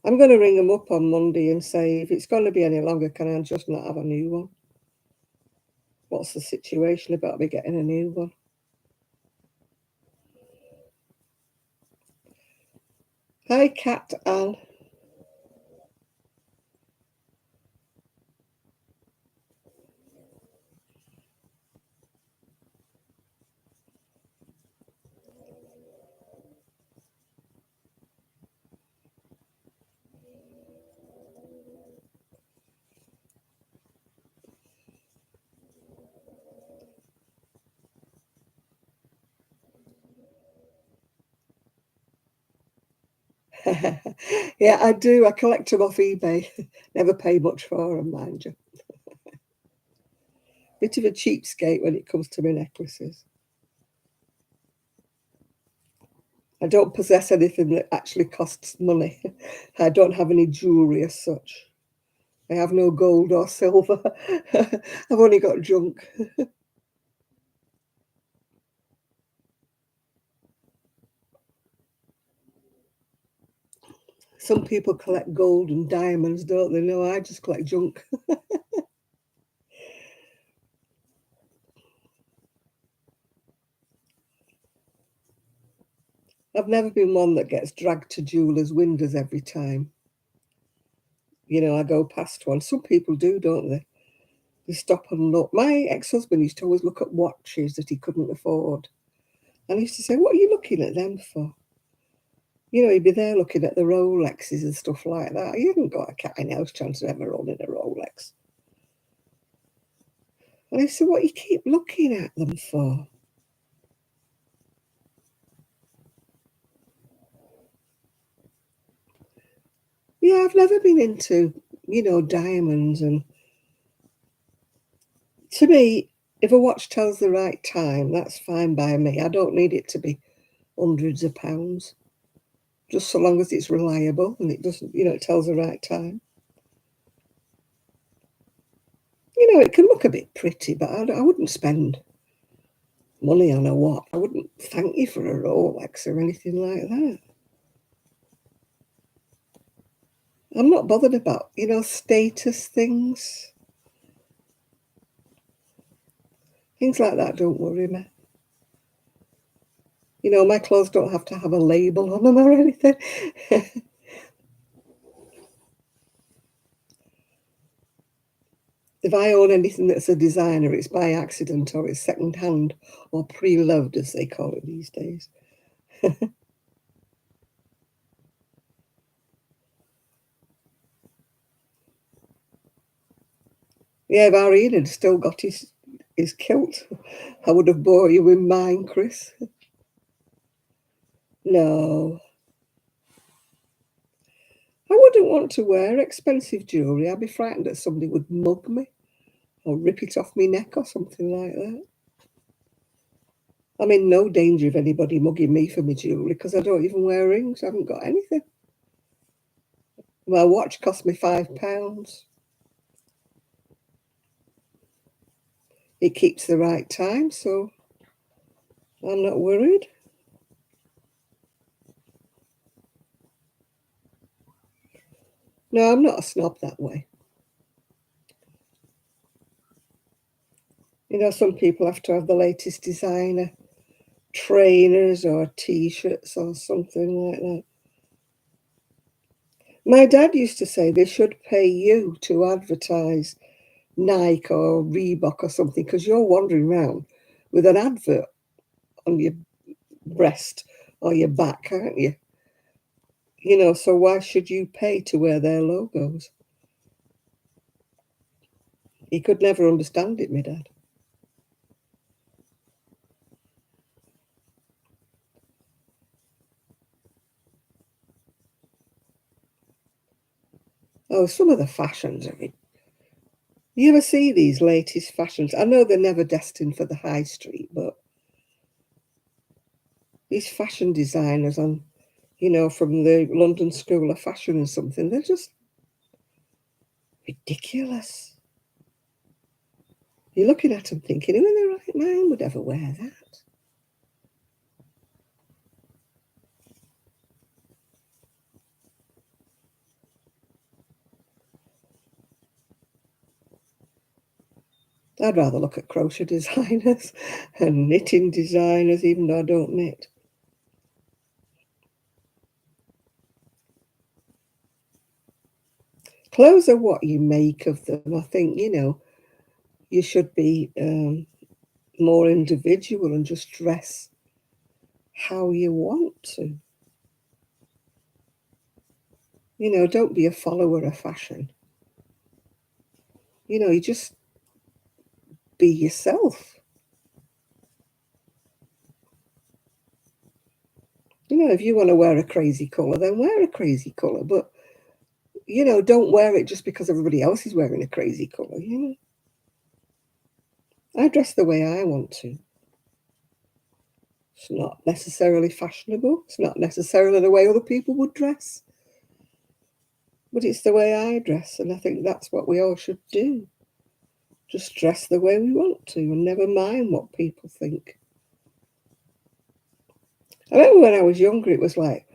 I'm going to ring them up on Monday and say, if it's going to be any longer, can I just not have a new one? What's the situation about me getting a new one? Hi, Cat Anne. Yeah, I do. I collect them off eBay. Never pay much for them, mind you. Bit of a cheapskate when it comes to my necklaces. I don't possess anything that actually costs money. I don't have any jewellery as such. I have no gold or silver. I've only got junk. Some people collect gold and diamonds, don't they? No, I just collect junk. I've never been one that gets dragged to jewellers' windows every time. I go past one. Some people do, don't they? They stop and look. My ex-husband used to always look at watches that he couldn't afford. And I used to say, what are you looking at them for? He'd be there looking at the Rolexes and stuff like that. You haven't got a cat in house chance of ever owning a Rolex. And I said, what you keep looking at them for? Yeah, I've never been into, diamonds. And to me, if a watch tells the right time, that's fine by me. I don't need it to be hundreds of pounds, just so long as it's reliable and it doesn't, it tells the right time. It can look a bit pretty, but I wouldn't spend money on a watch. I wouldn't thank you for a Rolex or anything like that. I'm not bothered about, status things. Things like that don't worry me. My clothes don't have to have a label on them or anything. If I own anything that's a designer, it's by accident or it's second hand or pre-loved, as they call it these days. Yeah, if Arian had still got his kilt, I would have bought you in mine, Chris. No, I wouldn't want to wear expensive jewellery. I'd be frightened that somebody would mug me or rip it off my neck or something like that. I'm in no danger of anybody mugging me for my jewellery because I don't even wear rings. I haven't got anything. My watch cost me £5. It keeps the right time, so I'm not worried. No, I'm not a snob that way. Some people have to have the latest designer trainers or t-shirts or something like that. My dad used to say they should pay you to advertise Nike or Reebok or something because you're wandering around with an advert on your breast or your back, aren't you? So why should you pay to wear their logos? He could never understand it, my dad. Oh, some of the fashions are you ever see these latest fashions? I know they're never destined for the high street, but these fashion designers from the London School of Fashion and something, they're just ridiculous. You're looking at them thinking, who in their right mind would ever wear that? I'd rather look at crochet designers and knitting designers, even though I don't knit. Clothes are what you make of them. I think, you should be more individual and just dress how you want to. Don't be a follower of fashion. You just be yourself. If you want to wear a crazy colour, then wear a crazy colour. But, don't wear it just because everybody else is wearing a crazy colour. I dress the way I want to. It's not necessarily fashionable. It's not necessarily the way other people would dress. But it's the way I dress, and I think that's what we all should do. Just dress the way we want to and never mind what people think. I remember when I was younger, it was like,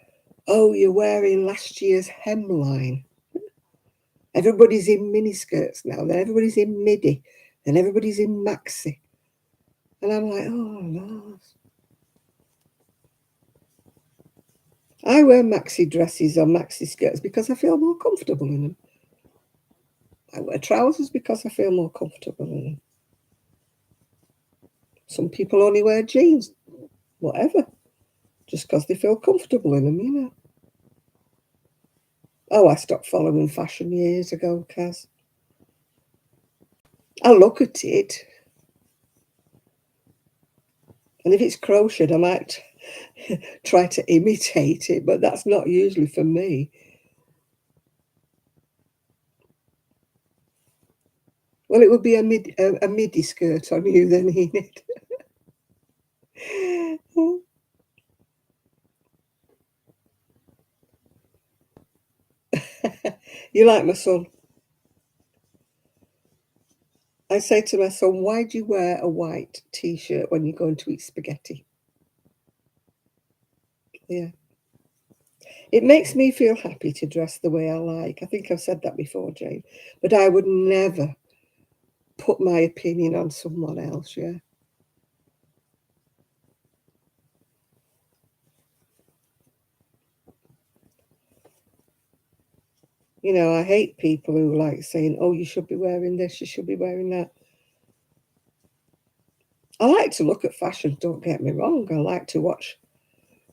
oh, you're wearing last year's hemline. Everybody's in miniskirts now, then everybody's in midi, then everybody's in maxi. And I'm like, oh, no. I wear maxi dresses or maxi skirts because I feel more comfortable in them. I wear trousers because I feel more comfortable in them. Some people only wear jeans, whatever, just because they feel comfortable in them. Oh, I stopped following fashion years ago, Kaz. I look at it, and if it's crocheted, I might try to imitate it, but that's not usually for me. Well, it would be a midi skirt on you then, Enid. You're like my son. I say to my son, why do you wear a white T-shirt when you're going to eat spaghetti? Yeah. It makes me feel happy to dress the way I like. I think I've said that before, Jane. But I would never put my opinion on someone else, yeah. I hate people who like saying, oh, you should be wearing this, you should be wearing that. I like to look at fashion, don't get me wrong. I like to watch,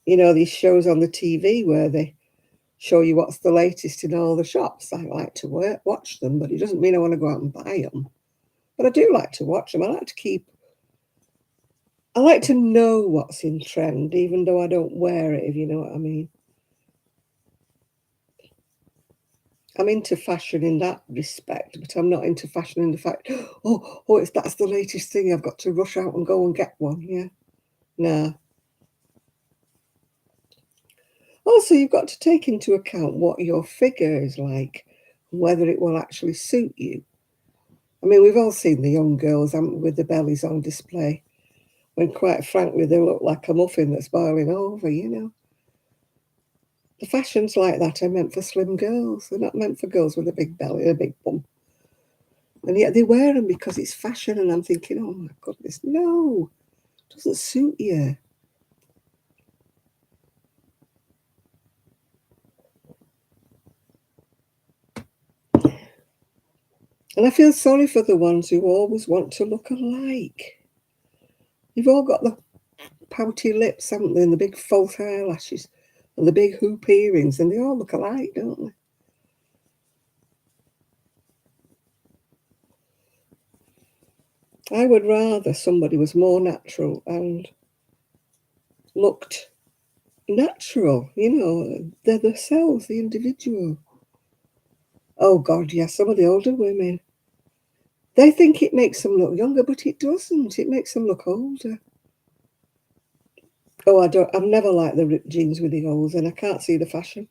these shows on the TV where they show you what's the latest in all the shops. I like to watch them, but it doesn't mean I want to go out and buy them. But I do like to watch them. I like to know what's in trend, even though I don't wear it, if you know what I mean. I'm into fashion in that respect, but I'm not into fashion in the fact, that's the latest thing. I've got to rush out and go and get one. Yeah, nah. Also, you've got to take into account what your figure is like, whether it will actually suit you. I mean, we've all seen the young girls, haven't we, with the bellies on display, when quite frankly, they look like a muffin that's boiling over. The fashions like that are meant for slim girls. They're not meant for girls with a big belly, a big bum. And yet they wear them because it's fashion. And I'm thinking, oh my goodness, no, it doesn't suit you. And I feel sorry for the ones who always want to look alike. You've all got the pouty lips, haven't they, and the big false eyelashes and the big hoop earrings, and they all look alike, don't they? I would rather somebody was more natural and looked natural, they're themselves, the individual. Oh God, yes, some of the older women, they think it makes them look younger, but it doesn't. It makes them look older. Oh, I've never liked the ripped jeans with the holes, and I can't see the fashion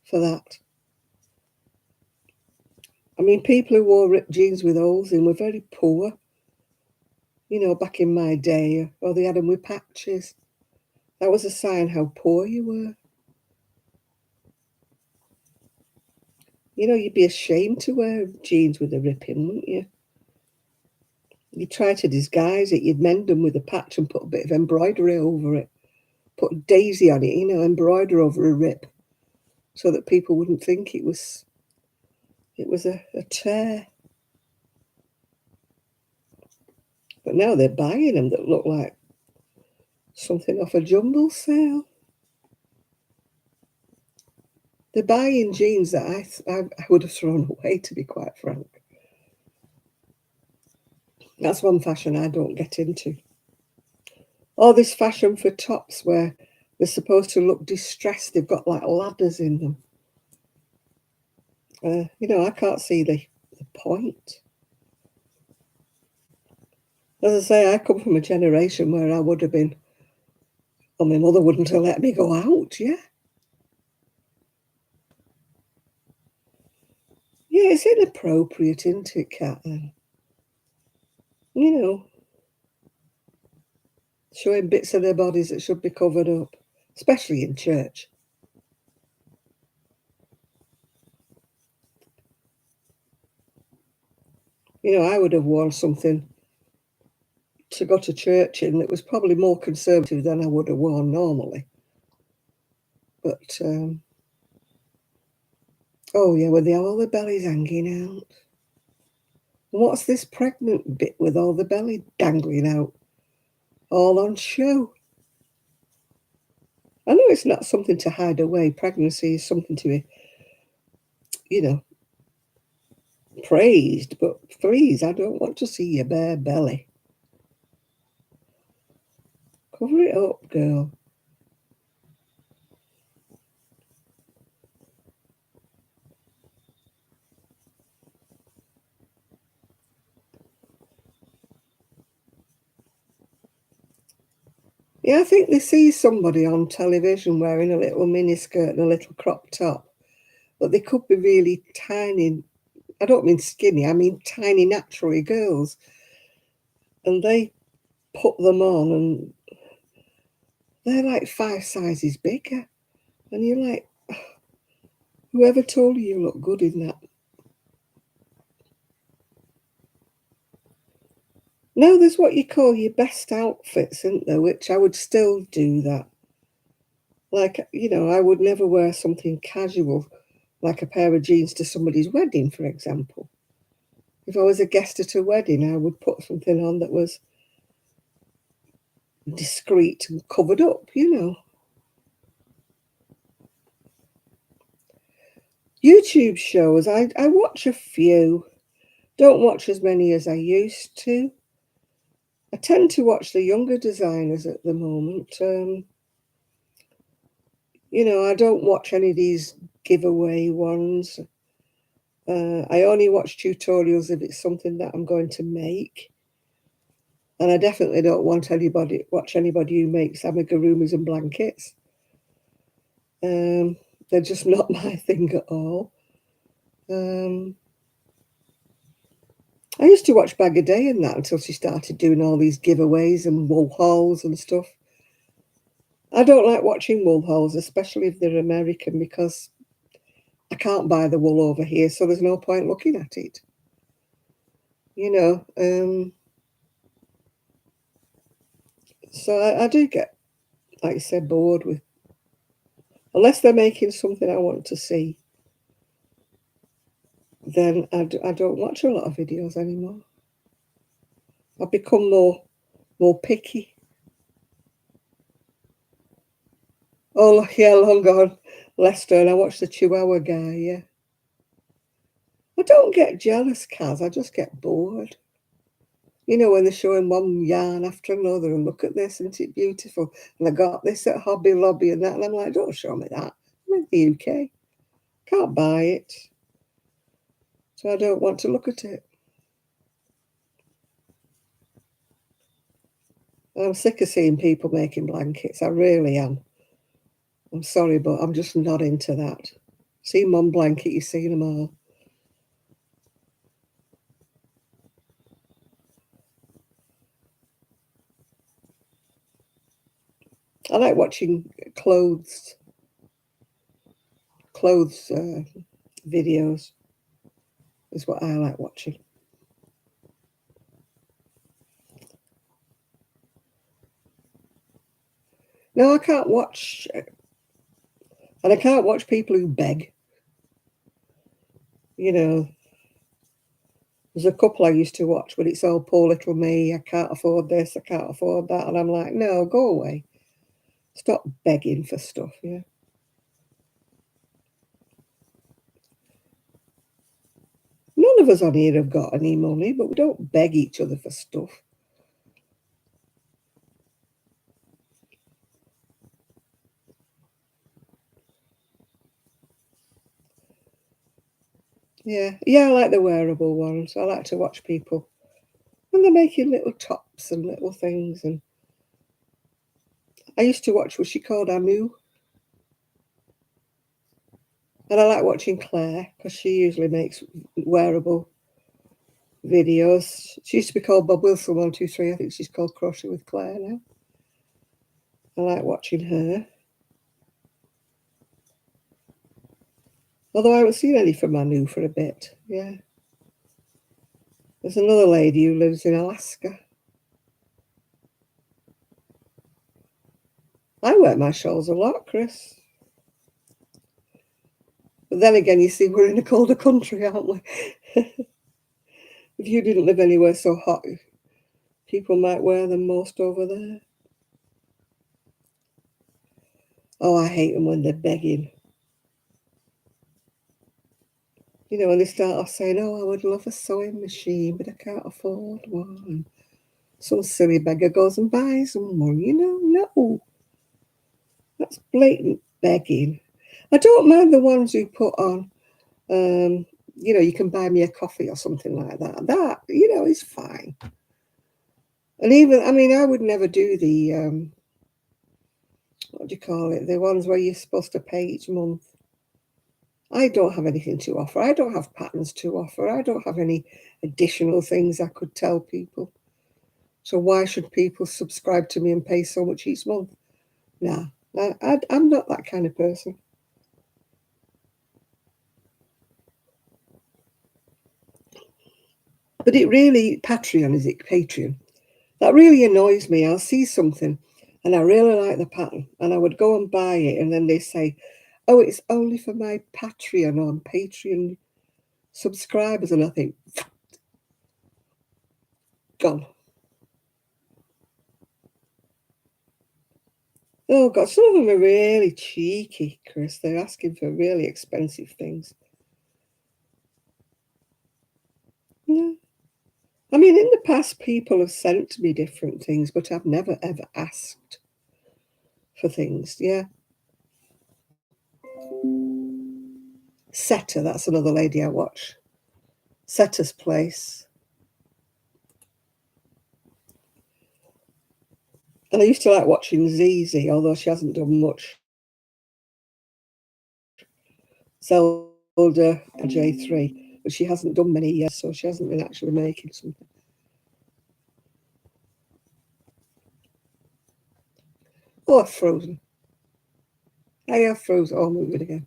for that. I mean, people who wore ripped jeans with holes in were very poor, back in my day, or they had them with patches. That was a sign how poor you were. You'd be ashamed to wear jeans with a rip in, wouldn't you? You'd try to disguise it. You'd mend them with a patch and put a bit of embroidery over it. Put a daisy on it, embroider over a rip so that people wouldn't think it was a tear. But now they're buying them that look like something off a jumble sale. They're buying jeans that I would have thrown away, to be quite frank. That's one fashion I don't get into. All this fashion for tops where They're supposed to look distressed. They've got like ladders in them. I can't see the point. As I say, I come from a generation where I would have been, well, my mother wouldn't have let me go out, yeah. Yeah, it's inappropriate, isn't it, Kat? You know, showing bits of their bodies that should be covered up, especially in church. I would have worn something to go to church in that was probably more conservative than I would have worn normally. But, oh yeah, with all the bellies hanging out. What's this pregnant bit with all the belly dangling out? All on show. I know it's not something to hide away. Pregnancy is something to be, you know, praised, but please, I don't want to see your bare belly. Cover it up, girl. Yeah, I think they see somebody on television wearing a little miniskirt and a little crop top, but they could be really tiny. I don't mean skinny, I mean tiny naturally girls. And they put them on and they're like 5 sizes bigger. And you're like, whoever told you look good in that? No, there's what you call your best outfits, isn't there? Which I would still do that. Like, I would never wear something casual, like a pair of jeans to somebody's wedding, for example. If I was a guest at a wedding, I would put something on that was discreet and covered up. YouTube shows, I watch a few. Don't watch as many as I used to. I tend to watch the younger designers at the moment. I don't watch any of these giveaway ones. I only watch tutorials if it's something that I'm going to make. And I definitely don't watch anybody who makes amigurumis and blankets. They're just not my thing at all. I used to watch Bag a Day and that until she started doing all these giveaways and wool hauls and stuff. I don't like watching wool hauls, especially if they're American, because I can't buy the wool over here, so there's no point looking at it. So I do get, like you said, bored with, unless they're making something I want to see, then I don't watch a lot of videos anymore. I've become more picky. Oh, yeah, long gone. Leicester, and I watched the Chihuahua guy, yeah. I don't get jealous, Kaz, I just get bored. When they're showing one yarn after another and look at this, isn't it beautiful? And I got this at Hobby Lobby and that, and I'm like, don't show me that. I'm in the UK. Can't buy it. So I don't want to look at it. I'm sick of seeing people making blankets. I really am. I'm sorry, but I'm just not into that. Seen one blanket, you've seen them all. I like watching clothes videos is what I like watching. No, I can't watch, and I can't watch people who beg. There's a couple I used to watch, but it's all poor little me. I can't afford this, I can't afford that, and I'm like, no, go away. Stop begging for stuff, yeah. None of us on here have got any money, but we don't beg each other for stuff. Yeah, yeah, I like the wearable ones. I like to watch people when they're making little tops and little things. And I used to watch what she called Anu, and I like watching Claire because she usually makes wearable videos. She used to be called Bob Wilson 123. I think she's called Crochet with Claire now. I like watching her. Although I haven't seen any from Anu for a bit. Yeah. There's another lady who lives in Alaska. I wear my shawls a lot, Chris. But then again, you see, we're in a colder country, aren't we? If you didn't live anywhere so hot, people might wear them most over there. Oh, I hate them when they're begging. You know, when they start off saying, oh, I would love a sewing machine, but I can't afford one. Some silly beggar goes and buys one. You know, no. That's blatant begging. I don't mind the ones who put on, you know, you can buy me a coffee or something like that. That, you know, is fine. And even, I mean, I would never do the, what do you call it? The ones where you're supposed to pay each month. I don't have anything to offer. I don't have patterns to offer. I don't have any additional things I could tell people. So why should people subscribe to me and pay so much each month? Nah, I'm not that kind of person. But it really, Patreon, is it? Patreon. That really annoys me. I'll see something and I really like the pattern and I would go and buy it and then they say, oh, it's only for my Patreon on Patreon subscribers. And I think, gone. Oh, God, some of them are really cheeky, Chris. They're asking for really expensive things. Yeah. I mean, in the past, people have sent me different things, but I've never, ever asked for things. Yeah. Seta, that's another lady I watch. Seta's Place. And I used to like watching Zizi, although she hasn't done much. Zelda and J3, but she hasn't done many yet, so she hasn't been actually making something. Oh, I've frozen. I have frozen. Oh, I'm moving again.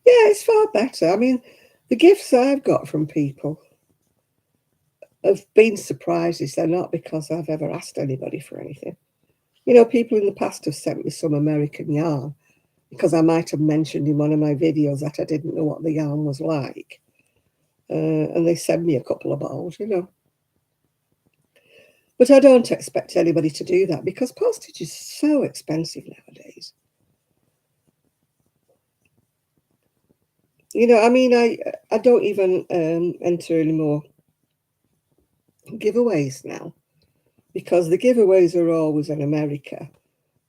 Yeah, it's far better. I mean, the gifts I've got from people have been surprises. They're not because I've ever asked anybody for anything. You know, people in the past have sent me some American yarn because I might have mentioned in one of my videos that I didn't know what the yarn was like. And they send me a couple of balls, you know. But I don't expect anybody to do that because postage is so expensive nowadays. You know, I mean, I don't even enter any more giveaways now because the giveaways are always in America.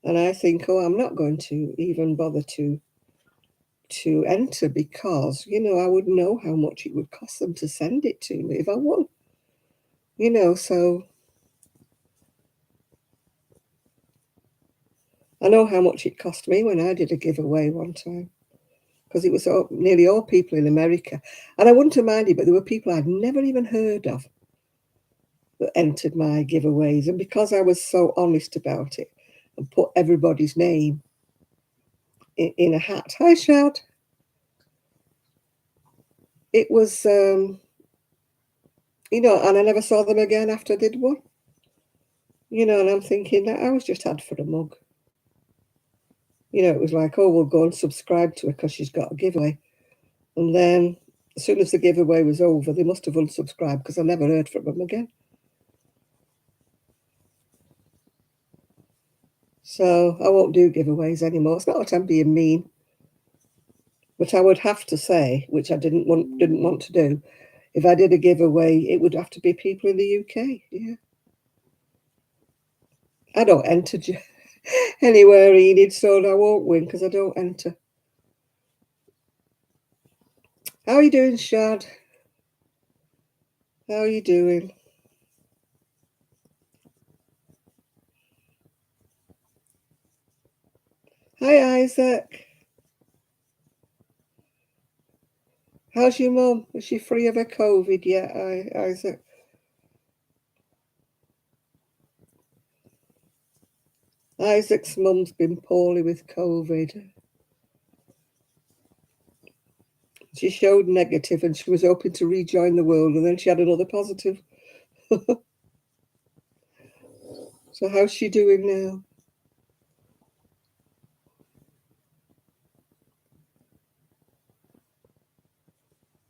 And I think, oh, I'm not going to even bother to enter because, you know, I would know how much it would cost them to send it to me if I won. You know, so I know how much it cost me when I did a giveaway one time because it was nearly all people in America. And I wouldn't have minded, but there were people I'd never even heard of that entered my giveaways. And because I was so honest about it and put everybody's name in a hat, hi, Shad. It was, you know, and I never saw them again after I did one. You know, and I'm thinking that I was just had for a mug. You know, it was like, oh, we'll go and subscribe to her because she's got a giveaway. And then as soon as the giveaway was over, they must have unsubscribed because I never heard from them again. So I won't do giveaways anymore. It's not that I'm being mean, but I would have to say, which I didn't want to do, if I did a giveaway, it would have to be people in the UK. Yeah, I don't enter anywhere, Enid, so I won't win because I don't enter. How are you doing, Shad? How are you doing? Hi, Isaac. How's your mum? Is she free of her COVID yet, Isaac? Isaac's mum's been poorly with COVID. She showed negative and she was hoping to rejoin the world, and then she had another positive. So how's she doing now?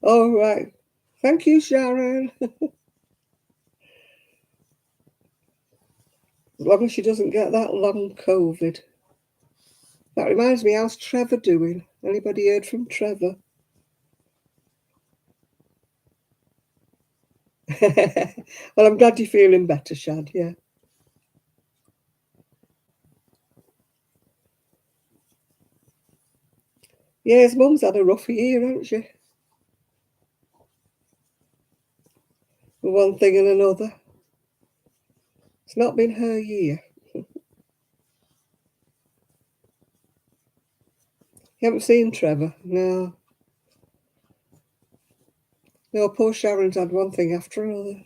All right. Thank you, Sharon. As long as she doesn't get that long COVID. That reminds me, how's Trevor doing? Anybody heard from Trevor? Well, I'm glad you're feeling better, Shad, yeah. Yeah, his mum's had a rough year, hasn't she? One thing and another. It's not been her year. You haven't seen Trevor? No. No, poor Sharon's had one thing after another.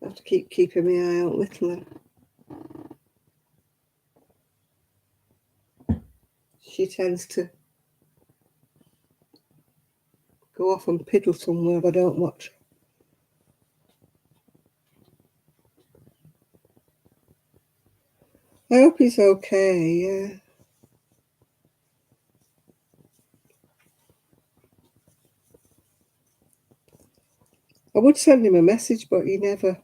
I have to keep keeping my eye out little. She tends to go off and piddle somewhere if I don't watch. I hope he's okay, yeah. I would send him a message, but he never.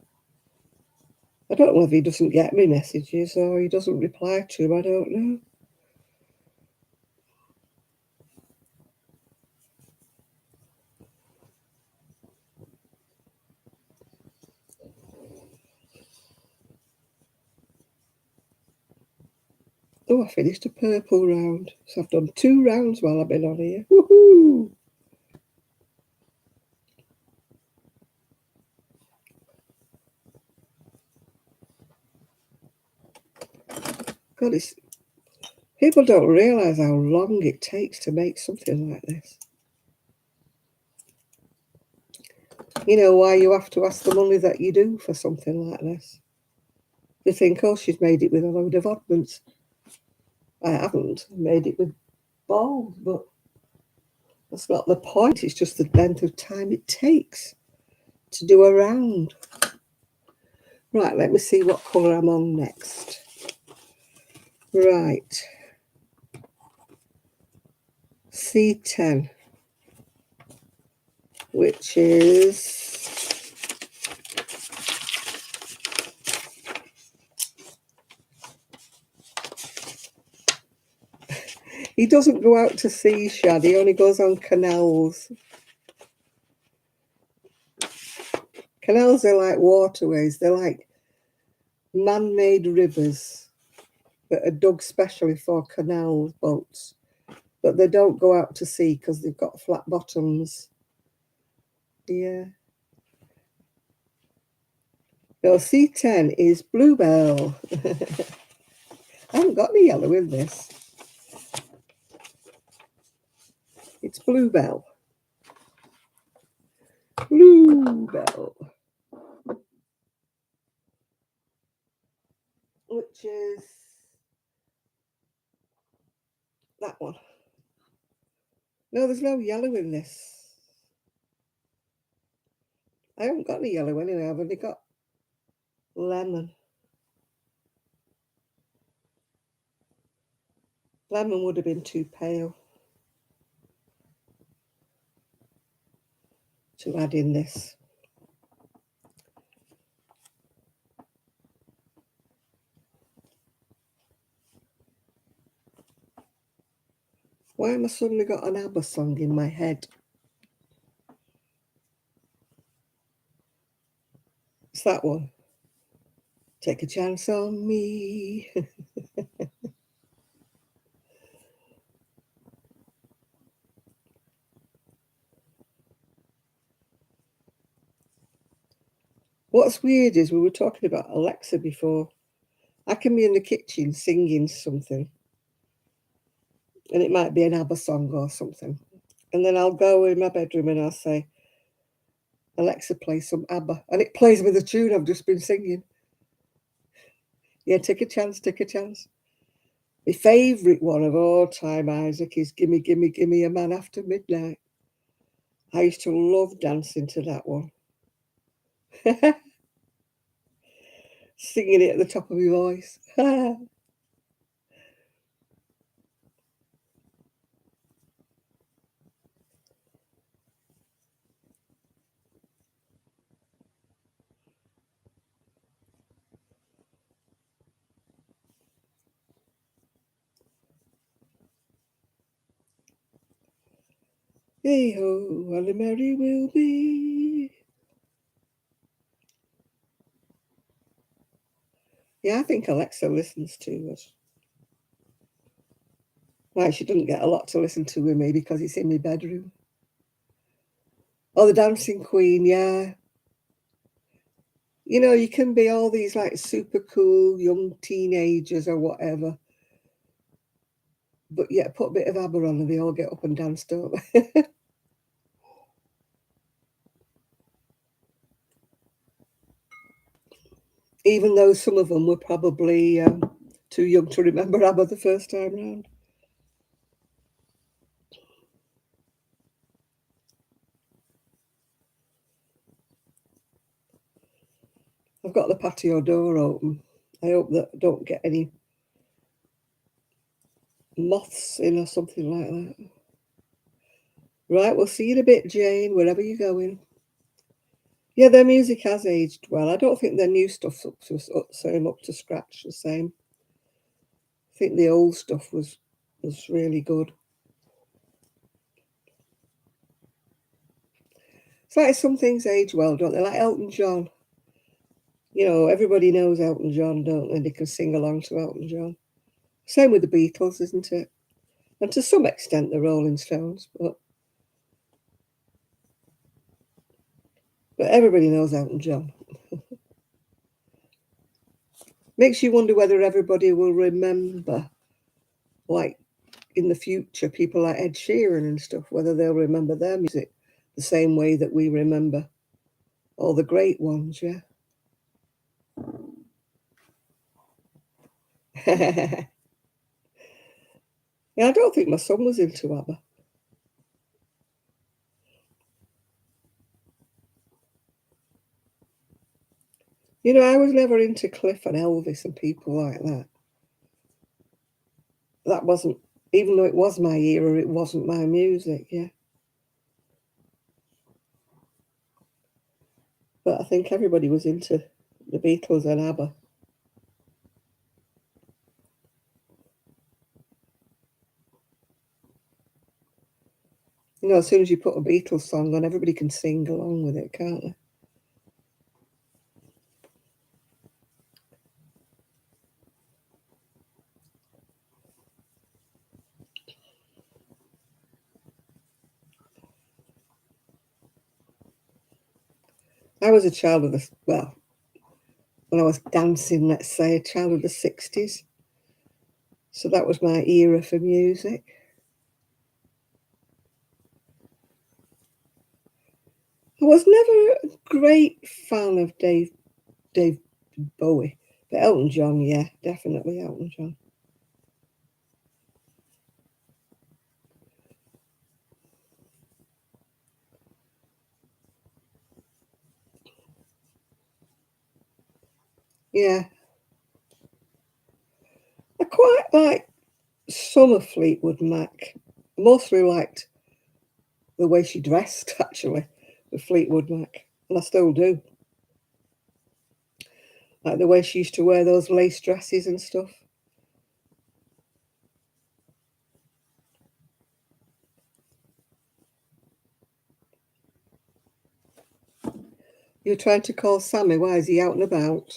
I don't know if he doesn't get me messages or he doesn't reply to them. I don't know. Oh, I finished a purple round. So I've done 2 rounds while I've been on here. Woohoo! God, people don't realise how long it takes to make something like this. You know why you have to ask the money that you do for something like this? They think, oh, she's made it with a load of oddments. I haven't made it with balls, but that's not the point. It's just the length of time it takes to do a round. Right, let me see what colour I'm on next. Right. C10, which is he doesn't go out to sea, Shad. He only goes on canals. Canals are like waterways. They're like man-made rivers that are dug specially for canal boats. But they don't go out to sea because they've got flat bottoms. Yeah. No, C10 is bluebell. I haven't got any yellow in this. It's bluebell. Bluebell. Which is that one. No, there's no yellow in this. I haven't got any yellow anyway. I've only got lemon. Lemon would have been too pale to add in this. Why am I suddenly got an ABBA song in my head? It's that one. Take a chance on me. What's weird is we were talking about Alexa before. I can be in the kitchen singing something, and it might be an ABBA song or something. And then I'll go in my bedroom and I'll say, Alexa, play some ABBA. And it plays me the tune I've just been singing. Yeah, take a chance, take a chance. My favourite one of all time, Isaac, is Gimme, Gimme, Gimme a Man After Midnight. I used to love dancing to that one. Singing it at the top of my voice. Hey ho, Holly Mary will be. Yeah, I think Alexa listens to us. Well, she doesn't get a lot to listen to with me because it's in my bedroom. Oh, the Dancing Queen, yeah. You know, you can be all these like super cool young teenagers or whatever, but yeah, put a bit of ABBA on and they all get up and dance, don't they? Even though some of them were probably too young to remember ABBA the first time round. I've got the patio door open. I hope that I don't get any moths in or something like that. Right, we'll see you in a bit, Jane, wherever you're going. Yeah, their music has aged well. I don't think their new stuff's up to scratch the same. I think the old stuff was really good. It's like some things age well, don't they? Like Elton John. You know, everybody knows Elton John, don't they? They can sing along to Elton John. Same with the Beatles, isn't it? And to some extent, the Rolling Stones, but everybody knows Elton John. Makes you wonder whether everybody will remember, like in the future, people like Ed Sheeran and stuff, whether they'll remember their music the same way that we remember all the great ones, yeah. Yeah, I don't think my son was into ABBA. You know, I was never into Cliff and Elvis and people like that. That wasn't, even though it was my era, it wasn't my music, yeah. But I think everybody was into the Beatles and ABBA. You know, as soon as you put a Beatles song on, everybody can sing along with it, can't they? I was a child of the, well, when I was dancing, let's say, a child of the 60s. So that was my era for music. I was never a great fan of Dave Bowie, but Elton John, yeah, definitely Elton John. Yeah, I quite like some of Fleetwood Mac. Mostly liked the way she dressed, actually, with Fleetwood Mac, and I still do. Like the way she used to wear those lace dresses and stuff. You're trying to call Sammy. Why is he out and about?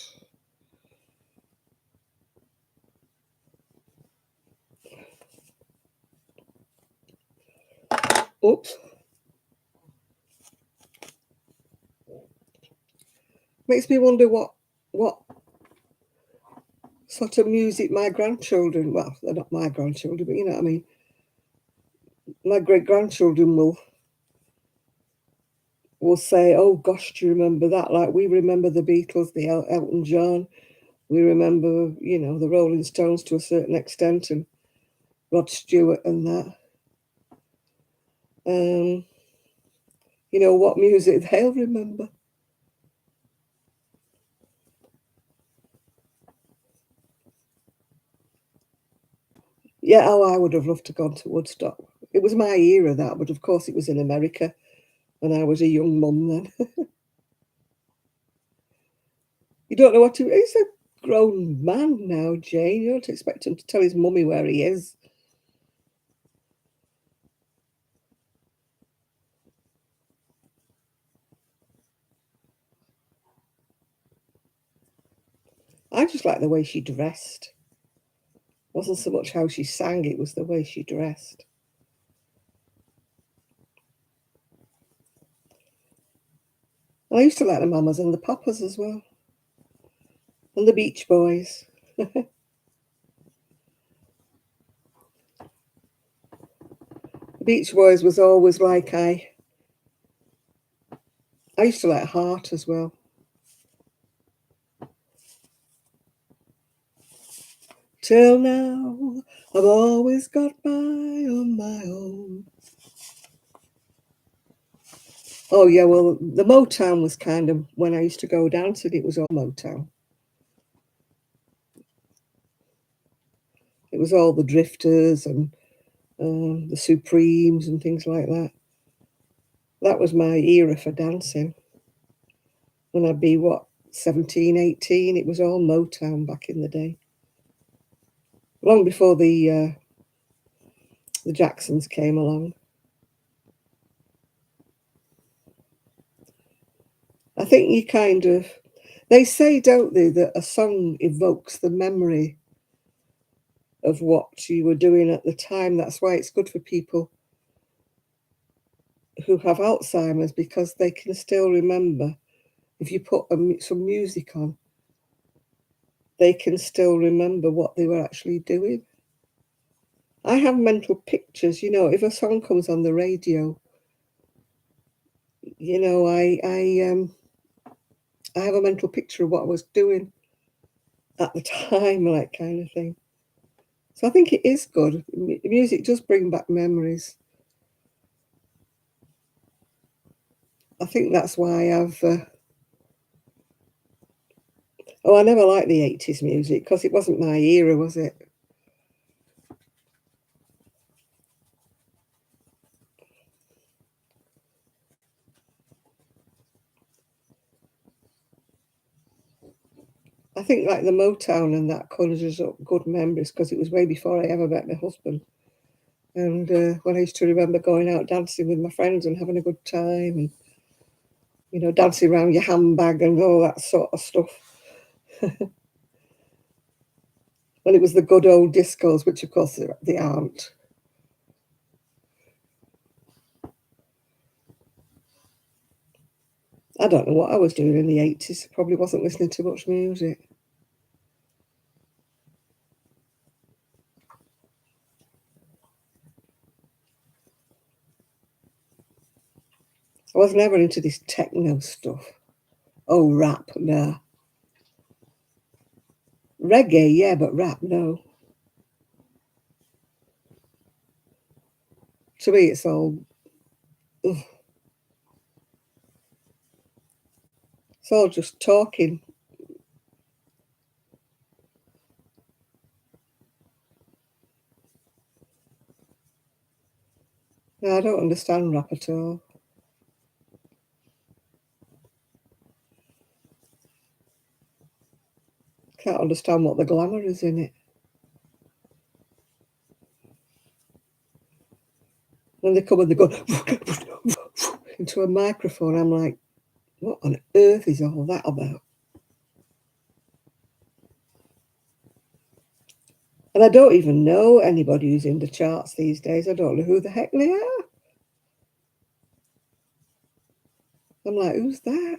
Oops. Makes me wonder what sort of music my grandchildren, well, they're not my grandchildren, but you know what I mean, my great grandchildren will say, "Oh gosh, do you remember that?" Like we remember the Beatles, the Elton John, we remember, you know, the Rolling Stones to a certain extent, and Rod Stewart and that. Um, you know what music they'll remember. Yeah, oh, I would have loved to gone to Woodstock. It was my era that, but of course it was in America, and I was a young mum then. You don't know what to. He's a grown man now, Jane. You don't expect him to tell his mummy where he is. I just like the way she dressed. It wasn't so much how she sang; it was the way she dressed. I used to like the Mamas and the Papas as well, and the Beach Boys. The Beach Boys was always like I used to like Heart as well. Till now, I've always got by on my own. Oh yeah, well the Motown was kind of when I used to go dancing. It was all Motown. It was all the Drifters and the Supremes and things like that. That was my era for dancing. When I'd be, what, 17, 18, it was all Motown back in the day. Long before the Jacksons came along. I think you kind of, they say, don't they, that a song evokes the memory of what you were doing at the time. That's why it's good for people who have Alzheimer's because they can still remember. If you put some music on, they can still remember what they were actually doing. I have mental pictures, you know, if a song comes on the radio, you know, I have a mental picture of what I was doing at the time, like kind of thing. So I think it is good. Music does bring back memories. I think that's why oh, I never liked the 80s music because it wasn't my era, was it? I think like the Motown and that conjures up good memories because it was way before I ever met my husband. And when I used to remember going out dancing with my friends and having a good time and, you know, dancing around your handbag and all that sort of stuff. When it was the good old discos, which of course they aren't. I don't know what I was doing in the 80s. Probably wasn't listening to much music. I was never into this techno stuff. Oh, rap, nah. Reggae, yeah, but rap, no. To me, it's all, ugh, it's all just talking. No, I don't understand rap at all. Can't understand what the glamour is in it. When they come and they go into a microphone, I'm like, What on earth is all that about? And I don't even know anybody who's in the charts these days. I don't know who the heck they are. I'm like, who's that?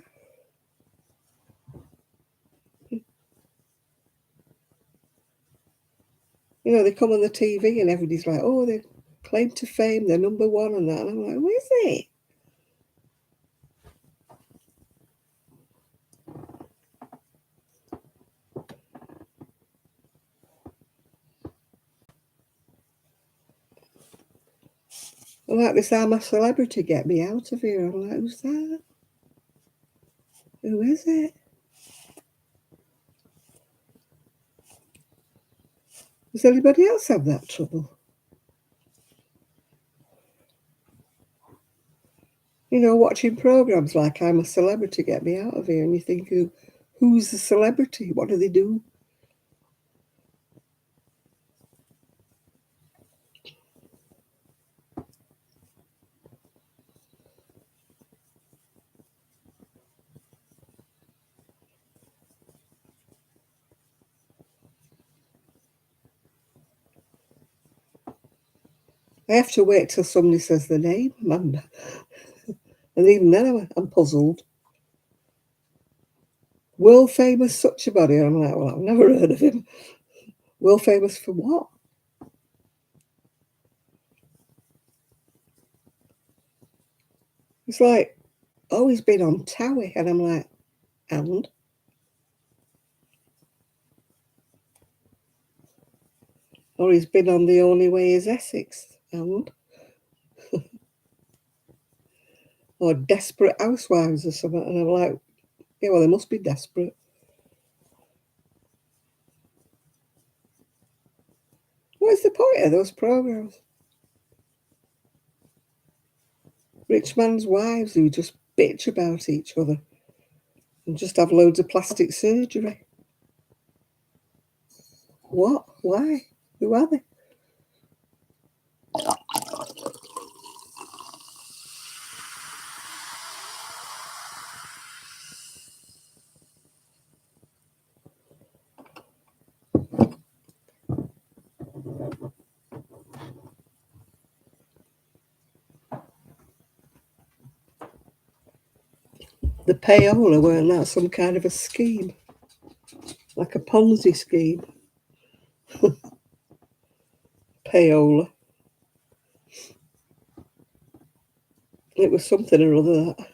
You know, they come on the TV and everybody's like, oh, they claim to fame, they're number one and that. And I'm like, who is it? I'm like, this I'm a celebrity, get me out of here. I'm like, who's that? Who is it? Does anybody else have that trouble? You know, watching programs like I'm a Celebrity, get me out of here, and you think, who's the celebrity? What do they do? I have to wait till somebody says the name, Amanda. And even then I'm puzzled. World famous such a body. I'm like, well, I've never heard of him. World famous for what? It's like, oh, he's been on Towie. And I'm like, and? Or he's been on The Only Way is Essex. And? Or Desperate Housewives or something. And I'm like, yeah, well, they must be desperate. What is the point of those programs? Rich man's wives who just bitch about each other and just have loads of plastic surgery. What? Why? Who are they? The payola, weren't that some kind of a scheme? Like a Ponzi scheme? Payola. It was something or other that.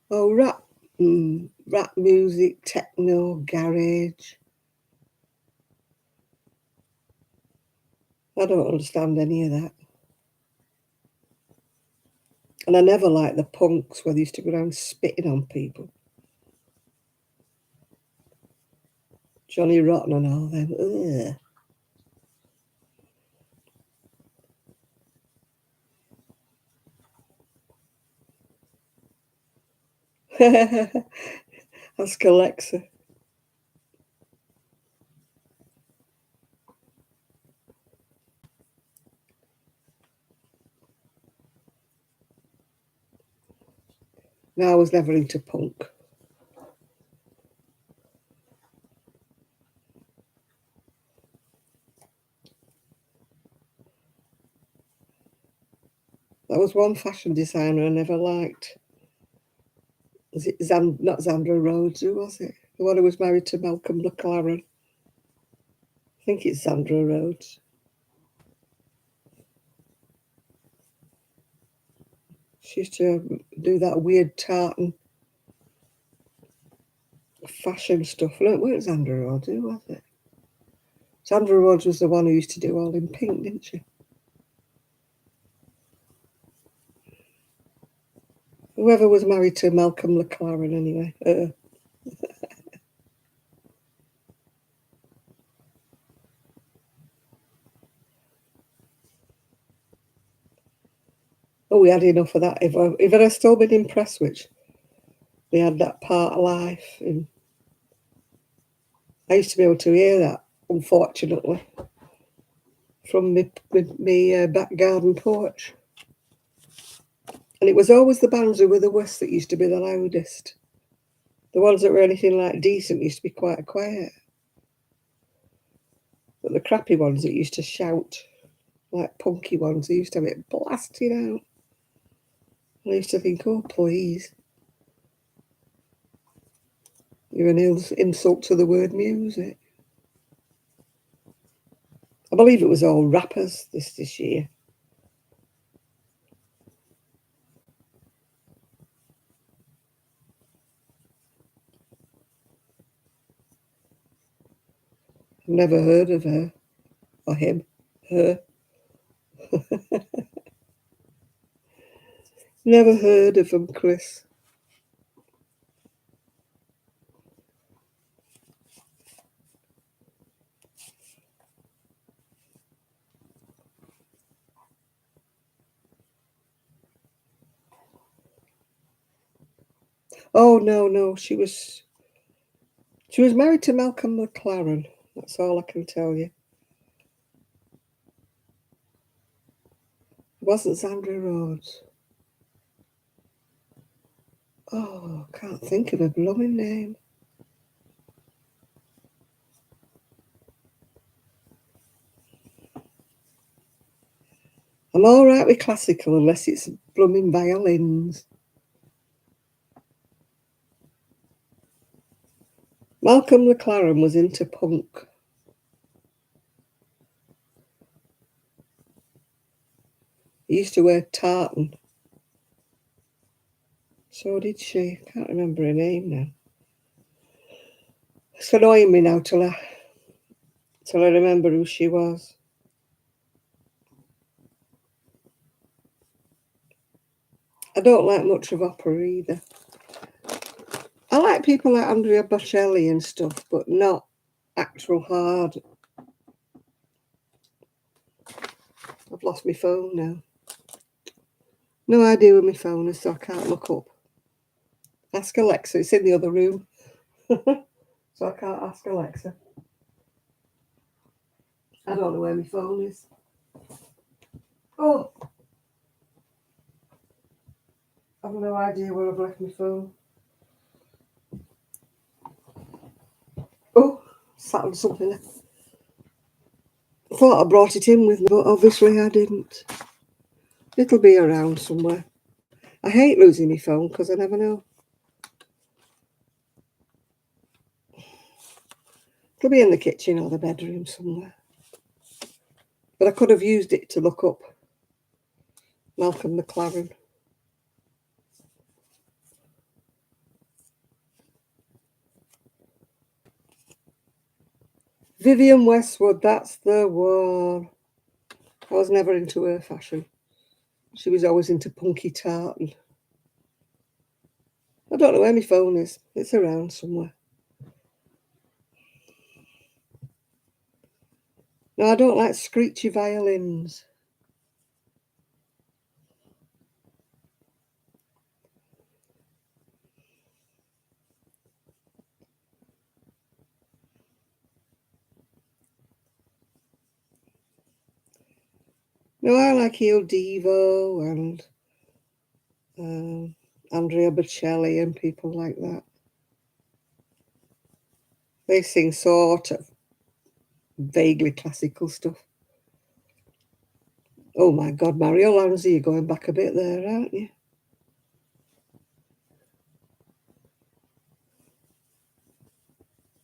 Oh, rap music, techno, garage. I don't understand any of that. And I never liked the punks where they used to go around spitting on people. Johnny Rotten and all them. Ugh. Ask Alexa. No, I was never into punk. That was one fashion designer I never liked. Was it not Zandra Rhodes? Who was it? The one who was married to Malcolm McLaren. I think it's Zandra Rhodes. She used to do that weird tartan fashion stuff. No, it weren't Zandra Rhodes, who was it? Zandra Rhodes was the one who used to do all in pink, didn't she? Whoever was married to Malcolm McLaren, anyway. Oh, we had enough of that. If I'd still been in Prestwich, they had that part of life. And I used to be able to hear that, unfortunately, from my back garden porch. And it was always the bands who were the worst that used to be the loudest. The ones that were anything like decent used to be quite quiet. But the crappy ones that used to shout, like punky ones, they used to have it blasted out. And I used to think, oh, please. You're an insult to the word music. I believe it was all rappers this year. I've never heard of her or him. Her. Never heard of them, Chris. Oh no, she was married to Malcolm McLaren. That's all I can tell you. It wasn't Sandra Rhodes. Oh, I can't think of a blooming name. I'm all right with classical unless it's blooming violins. Malcolm McLaren was into punk. He used to wear tartan. So did she. I can't remember her name now. It's annoying me now till I remember who she was. I don't like much of opera either. I like people like Andrea Bocelli and stuff, but not actual hard. I've lost my phone now. No idea where my phone is, so I can't look up. Ask Alexa. It's in the other room. So I can't ask Alexa. I don't know where my phone is. Oh! I've no idea where I've left my phone. Oh! Sat on something. I thought I brought it in with me, but obviously I didn't. It'll be around somewhere. I hate losing my phone because I never know. It'll be in the kitchen or the bedroom somewhere. But I could have used it to look up Malcolm McLaren. Vivienne Westwood, that's the one. I was never into her fashion. She was always into punky tartan. I don't know where my phone is. It's around somewhere. No, I don't like screechy violins. No, I like Il Divo and Andrea Bocelli and people like that. They sing sort of vaguely classical stuff. Oh my God, Mario Lanza, you're going back a bit there, aren't you?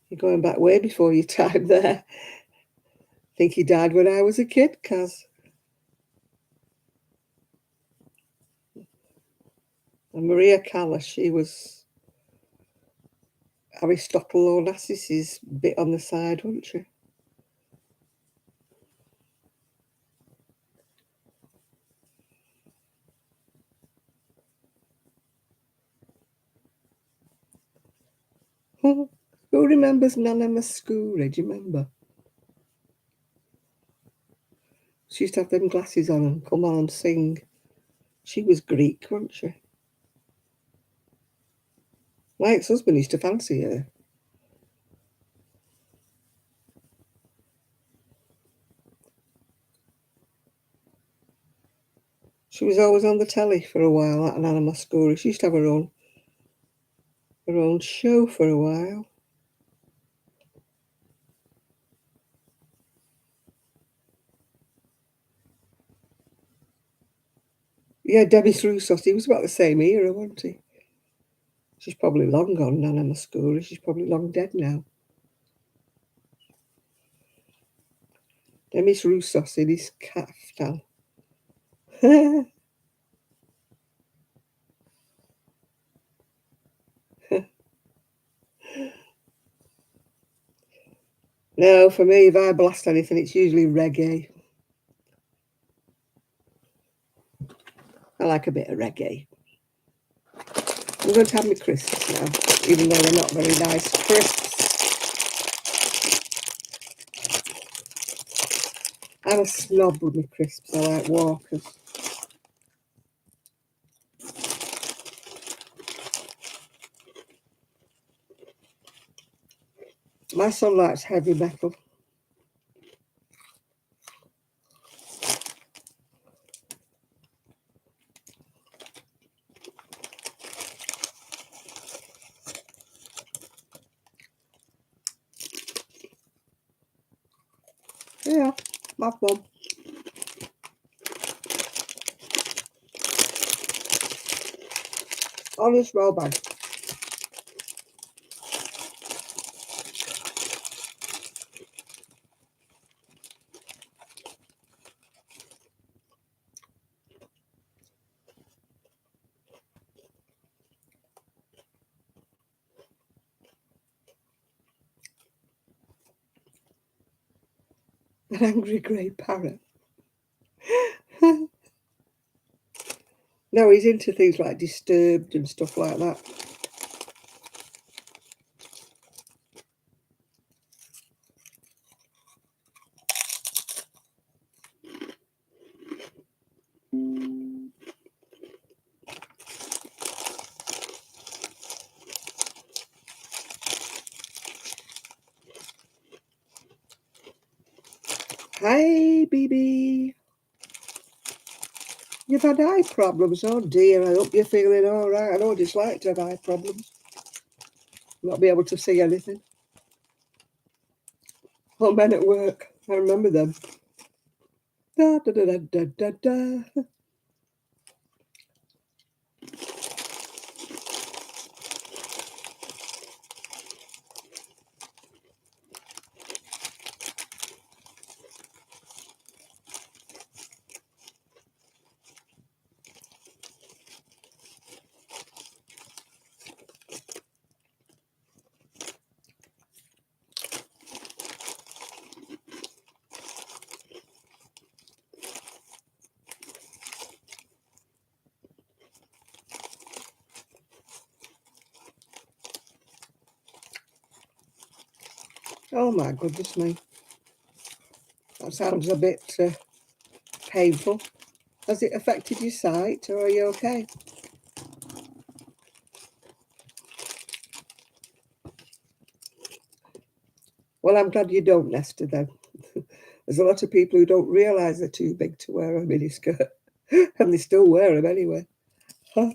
You're going back way before your time there. I think he died when I was a kid, Kaz. And Maria Callas, she was Aristotle Onassis's bit on the side, wasn't she? Who remembers Nana Muscuri? Do you remember? She used to have them glasses on and come on and sing. She was Greek, wasn't she? My ex-husband used to fancy her. She was always on the telly for a while, that Nana Mouskouri. She used to have her own show for a while. Yeah, Demis Roussos. He was about the same era, wasn't he? She's probably long gone, Nana Mouskouri. She's probably long dead now. Demis Roussos in his kaftan. No, for me, if I blast anything, it's usually reggae. I like a bit of reggae. I'm going to have my crisps now, even though they're not very nice crisps. I'm a snob with my crisps. I like Walkers. My son likes heavy metal. Yeah, my mum. Honest roll bag. An angry grey parrot. No, he's into things like Disturbed and stuff like that. Hi, BB. You've had eye problems. Oh dear, I hope you're feeling all right. I know what it's like to have eye problems. Not be able to see anything. Oh, Men at Work. I remember them. Da, da, da, da, da, da. Oh my goodness me. That sounds a bit painful. Has it affected your sight, or are you okay? Well, I'm glad you don't, Nesta, then. There's a lot of people who don't realise they're too big to wear a miniskirt, and they still wear them anyway. Huh?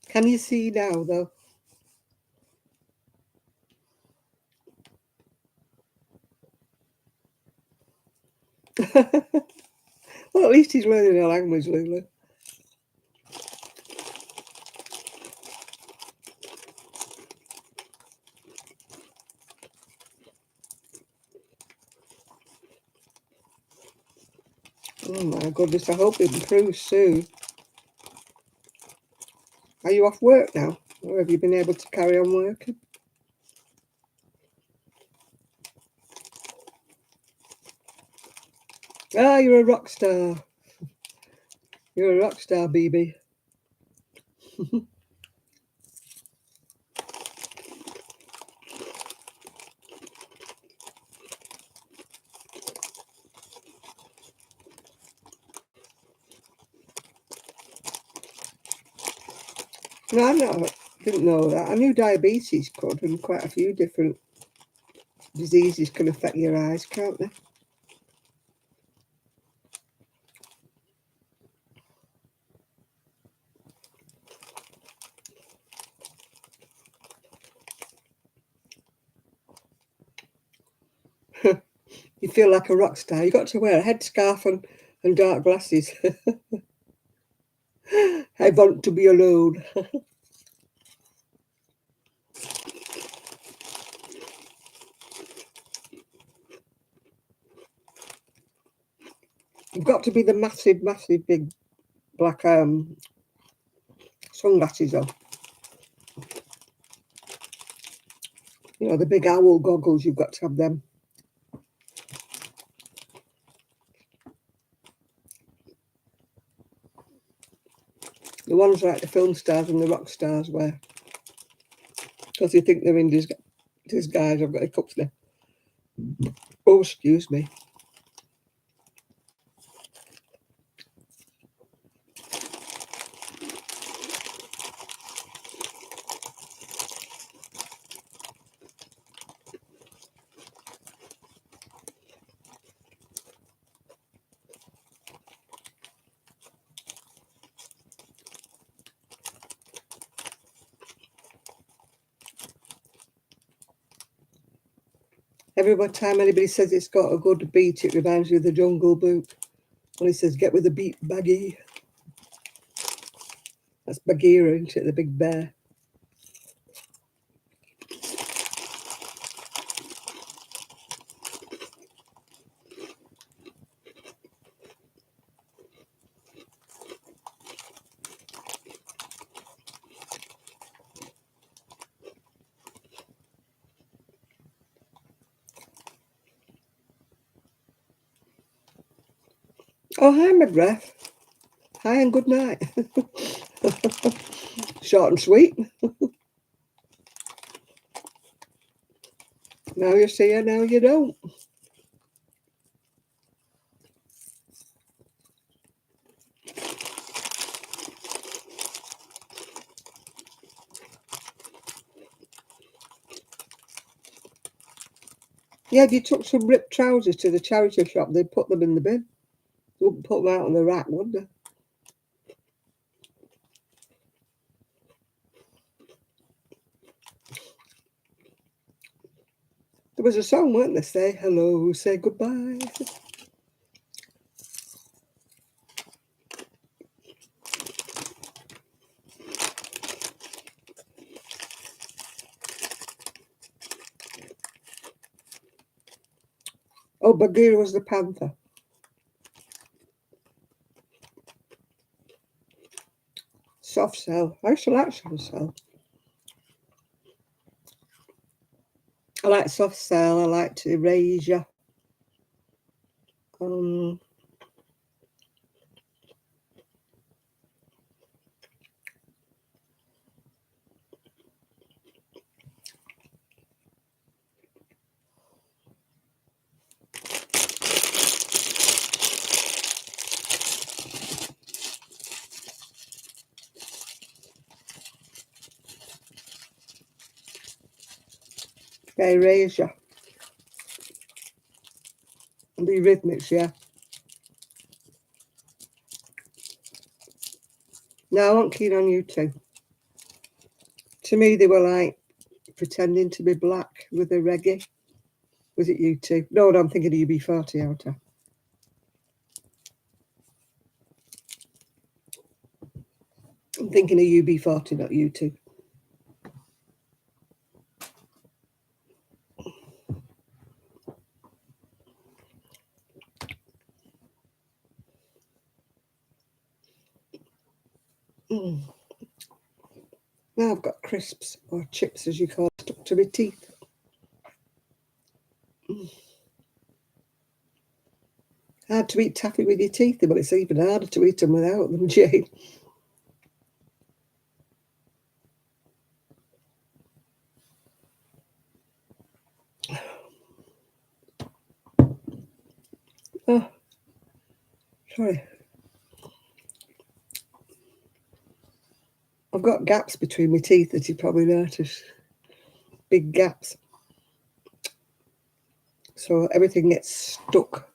Can you see now, though? Well, at least he's learning a language, Lulu. Oh my goodness, I hope it improves soon. Are you off work now? Or have you been able to carry on working? Ah, you're a rock star. You're a rock star, BB. No, didn't know that. I knew diabetes could, and quite a few different diseases can affect your eyes, can't they? You feel like a rock star. You got to wear a headscarf and dark glasses. I want to be alone. You've got to be the massive, massive, big black sunglasses on. You know, the big owl goggles, you've got to have them. The ones like the film stars and the rock stars wear. Because you think they're in disguise. I've got hiccups now. Oh, excuse me. Every time anybody says it's got a good beat, it reminds me of the Jungle Book. When he says, get with the beat, Baggy. That's Bagheera, isn't it? The big bear. Oh, hi, McGrath. Hi and good night. Short and sweet. Now you see her, now you don't. Yeah, if you took some ripped trousers to the charity shop, they'd put them in the bin. They wouldn't put them out on the rack, would they? There was a song, weren't there? Say hello, say goodbye. Oh, Bagheera was the panther. Soft cell. I used to like soft cell. I like soft cell. I liked Erasure. Um, Erasure. And the Rhythmics, yeah. No, I wasn't keen on you two. To me, they were like pretending to be black with a reggae. Was it you two? No, I'm thinking of UB40 outer. I'm thinking of UB40, not you two. Mm. Now I've got crisps, or chips as you call it, stuck to my teeth. Hard to eat taffy with your teeth, but it's even harder to eat them without them, Jane. Oh, sorry. I've got gaps between my teeth that you probably notice. Big gaps. So everything gets stuck.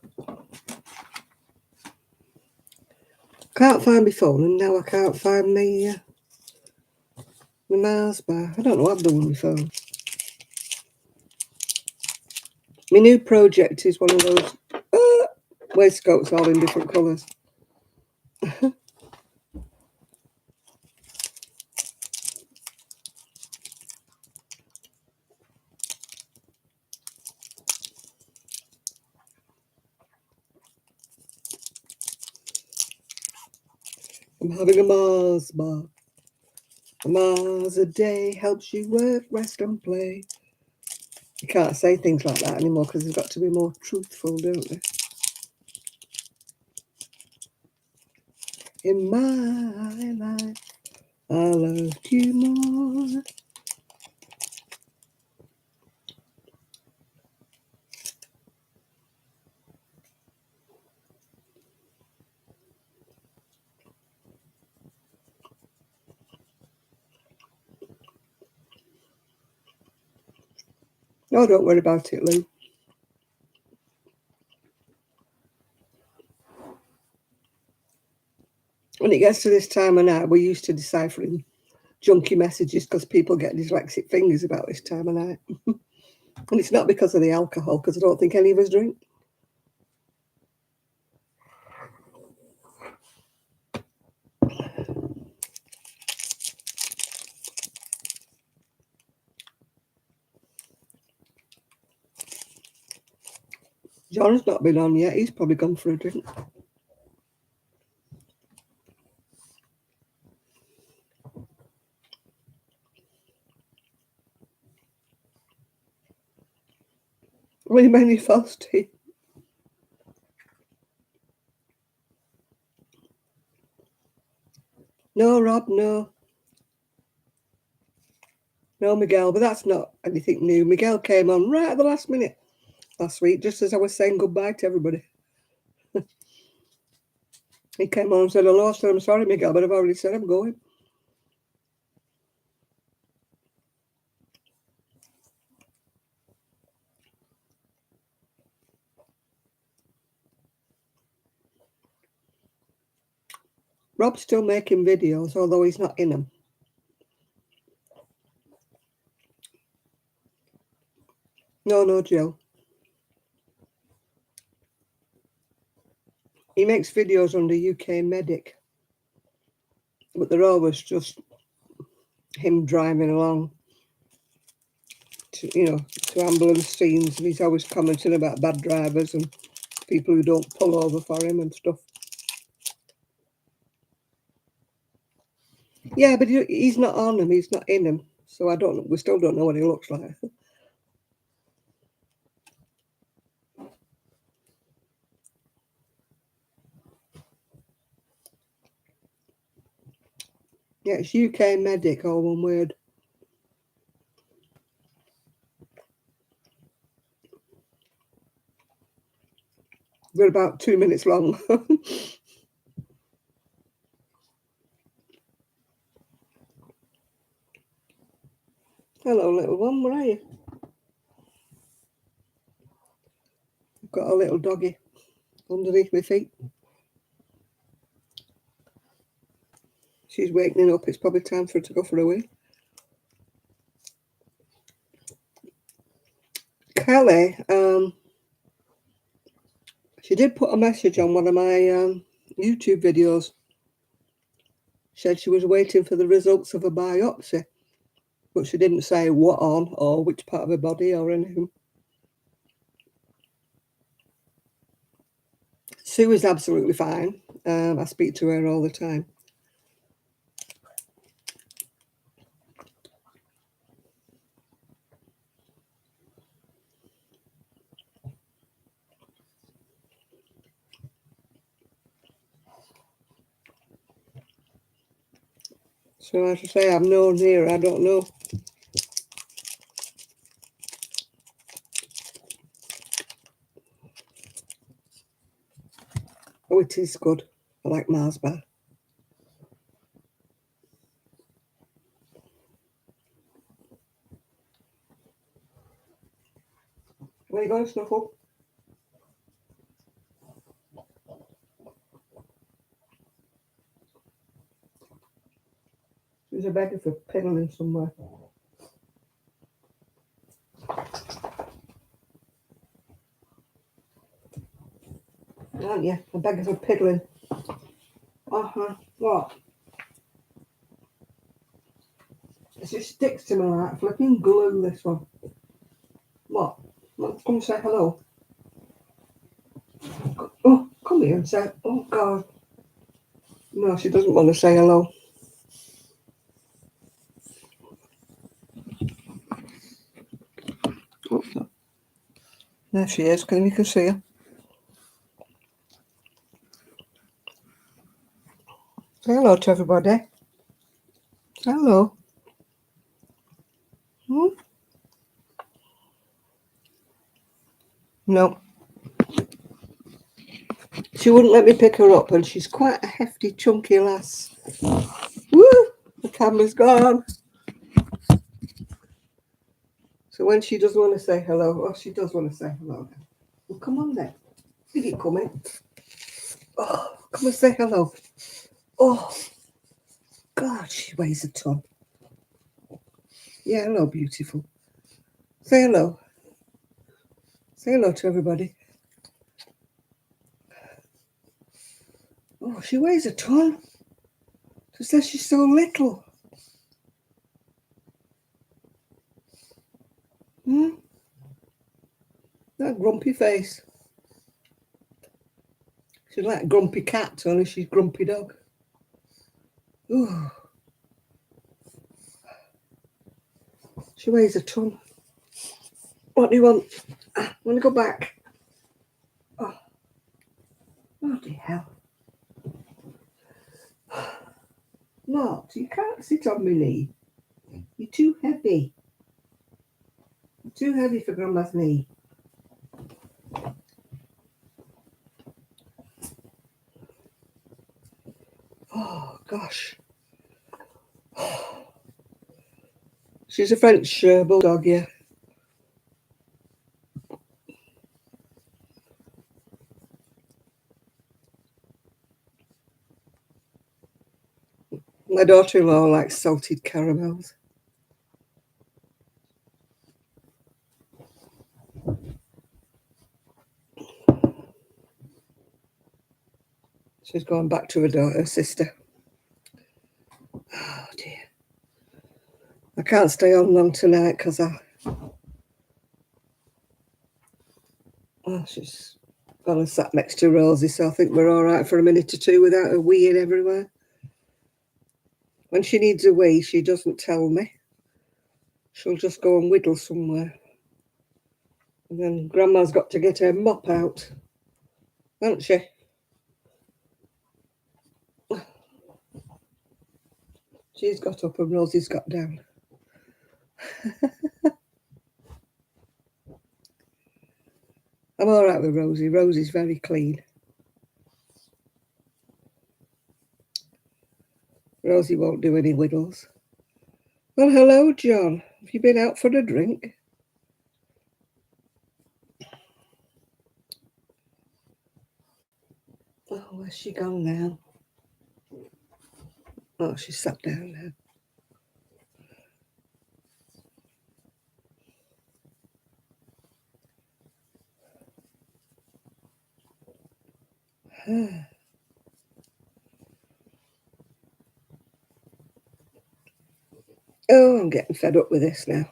Can't find my phone, and now I can't find my Mars bar. I don't know what I've done with my phone. My new project is one of those waistcoats all in different colours. I'm having a Mars bar. A Mars a day helps you work, rest and play. You can't say things like that anymore because they've got to be more truthful, don't they? In my life, I loved you more. No, don't worry about it, Lou. When it gets to this time of night, we're used to deciphering junky messages because people get dyslexic fingers about this time of night. And it's not because of the alcohol, because I don't think any of us drink. John's not been on yet. He's probably gone for a drink. Really many frosty. No, Rob, no. No, Miguel, but that's not anything new. Miguel came on right at the last minute last week, just as I was saying goodbye to everybody. He came on and said hello. I said, I'm sorry, Miguel, but I've already said I'm going. Rob's still making videos, although he's not in them. No, Jill. He makes videos under UK Medic, but they're always just him driving along to ambulance scenes, and he's always commenting about bad drivers and people who don't pull over for him and stuff. Yeah, but he's not on them. He's not in them. So we still don't know what he looks like. Yeah, it's UK Medic, all one word. We're about 2 minutes long. Hello, little one. Where are you? I've got a little doggy underneath my feet. She's waking up. It's probably time for her to go for a wee. Kelly, she did put a message on one of my YouTube videos. Said she was waiting for the results of a biopsy, but she didn't say what on or which part of her body or anything. Sue is absolutely fine. I speak to her all the time. So as I say, I'm no near, I don't know. Oh, it is good. I like Mars bar. Where you going, Snuffle? There's a beggar for piddling somewhere. Aren't you? A beggar for piddling. Uh-huh. What? It just sticks to me like flipping glue, this one. What? Come say hello. Oh, come here and say, oh God. No, she doesn't want to say hello. Oh, no. There she is. You can see her. Say hello to everybody. Hello. Hmm? No. She wouldn't let me pick her up, and she's quite a hefty, chunky lass. Woo! The camera's gone. So when she does want to say hello, oh, she does want to say hello now. Well, come on then. Did you come in? Oh, come and say hello. Oh, God, she weighs a ton. Yeah, hello, beautiful. Say hello. Say hello to everybody. Oh, she weighs a ton. She says she's so little. Hmm? That grumpy face. She's like a grumpy cat, only she's grumpy dog. Ooh. She weighs a ton. What do you want? I want to go back. Oh, bloody hell. What? You can't sit on my knee. You're too heavy. You're too heavy for Grandma's knee. Oh, gosh. She's a French bulldog, yeah. My daughter-in-law likes salted caramels. She's gone back to her sister. Oh, dear. I can't stay on long tonight because she's gone and sat next to Rosie, so I think we're all right for a minute or two without her weeing everywhere. When she needs a wee, she doesn't tell me. She'll just go and whittle somewhere. And then Grandma's got to get her mop out, hasn't she? She's got up and Rosie's got down. I'm all right with Rosie. Rosie's very clean. Rosie won't do any whittles. Well, hello, John. Have you been out for a drink? Oh, where's she gone now? Oh, she's sat down now. Oh, I'm getting fed up with this now.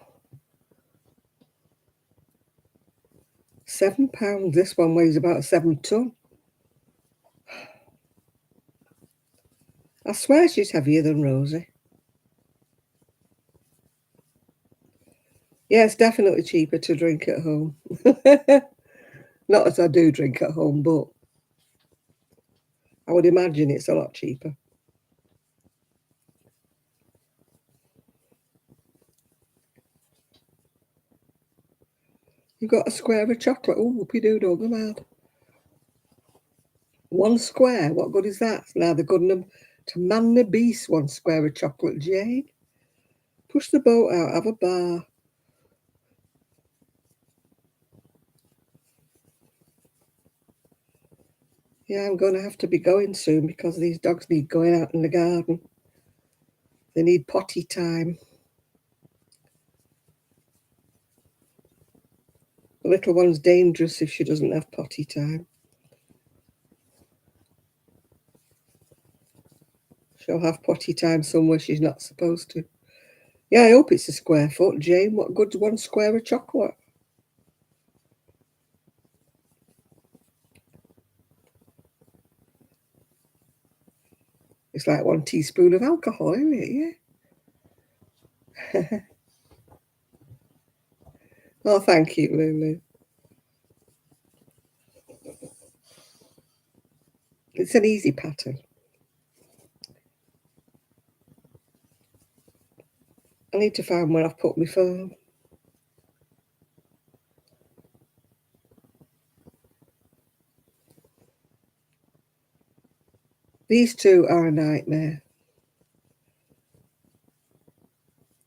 £7. This one weighs about 7 ton. I swear she's heavier than Rosie. Yeah, it's definitely cheaper to drink at home. Not as I do drink at home, but I would imagine it's a lot cheaper. You've got a square of chocolate. Oh, whoopie-doo, go mad. 1 square, what good is that? Now they're good enough to man the beast. 1 square of chocolate, Jane. Push the boat out, have a bar. Yeah, I'm going to have to be going soon because these dogs need going out in the garden. They need potty time. The little one's dangerous if she doesn't have potty time. She'll have potty time somewhere she's not supposed to. Yeah, I hope it's a square foot, Jane. What good's 1 square of chocolate? It's like 1 teaspoon of alcohol, isn't it? Yeah. Oh, thank you, Lulu. It's an easy pattern. I need to find where I've put my phone. These two are a nightmare.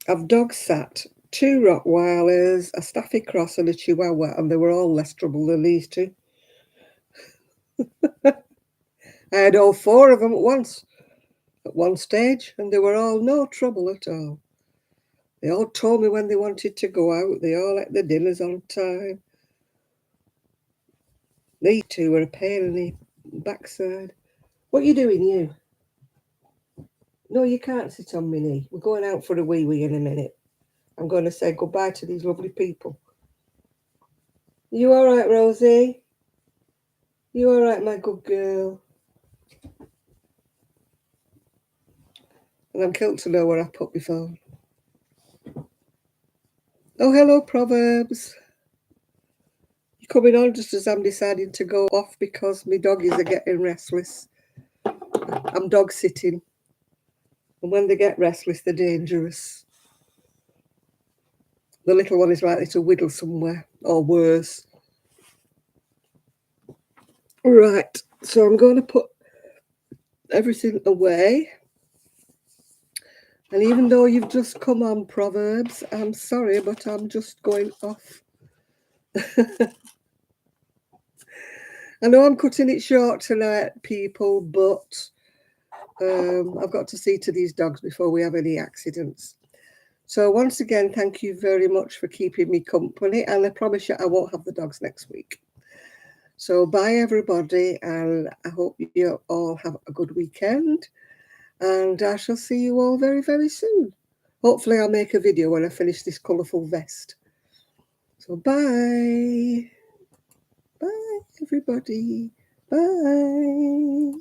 I've dog sat 2 Rottweilers, a Staffy Cross and a Chihuahua, and they were all less trouble than these two. I had all 4 of them at once, at one stage, and they were all no trouble at all. They all told me when they wanted to go out. They all ate their dinners on time. These two were a pain in the backside. What are you doing, you? No, you can't sit on my knee. We're going out for a wee-wee in a minute. I'm going to say goodbye to these lovely people. You all right, Rosie? You all right, my good girl? And I'm killed to know where I put my phone. Oh, hello, Proverbs. You're coming on just as I'm deciding to go off because my doggies are getting restless. I'm dog sitting. And when they get restless, they're dangerous. The little one is likely to whittle somewhere, or worse. Right, so I'm going to put everything away. And even though you've just come on, Proverbs, I'm sorry, but I'm just going off. I know I'm cutting it short tonight, people, but I've got to see to these dogs before we have any accidents. So once again, thank you very much for keeping me company, and I promise you I won't have the dogs next week. So bye, everybody, and I hope you all have a good weekend, and I shall see you all very, very soon. Hopefully I'll make a video when I finish this colourful vest. So bye. Bye, everybody. Bye.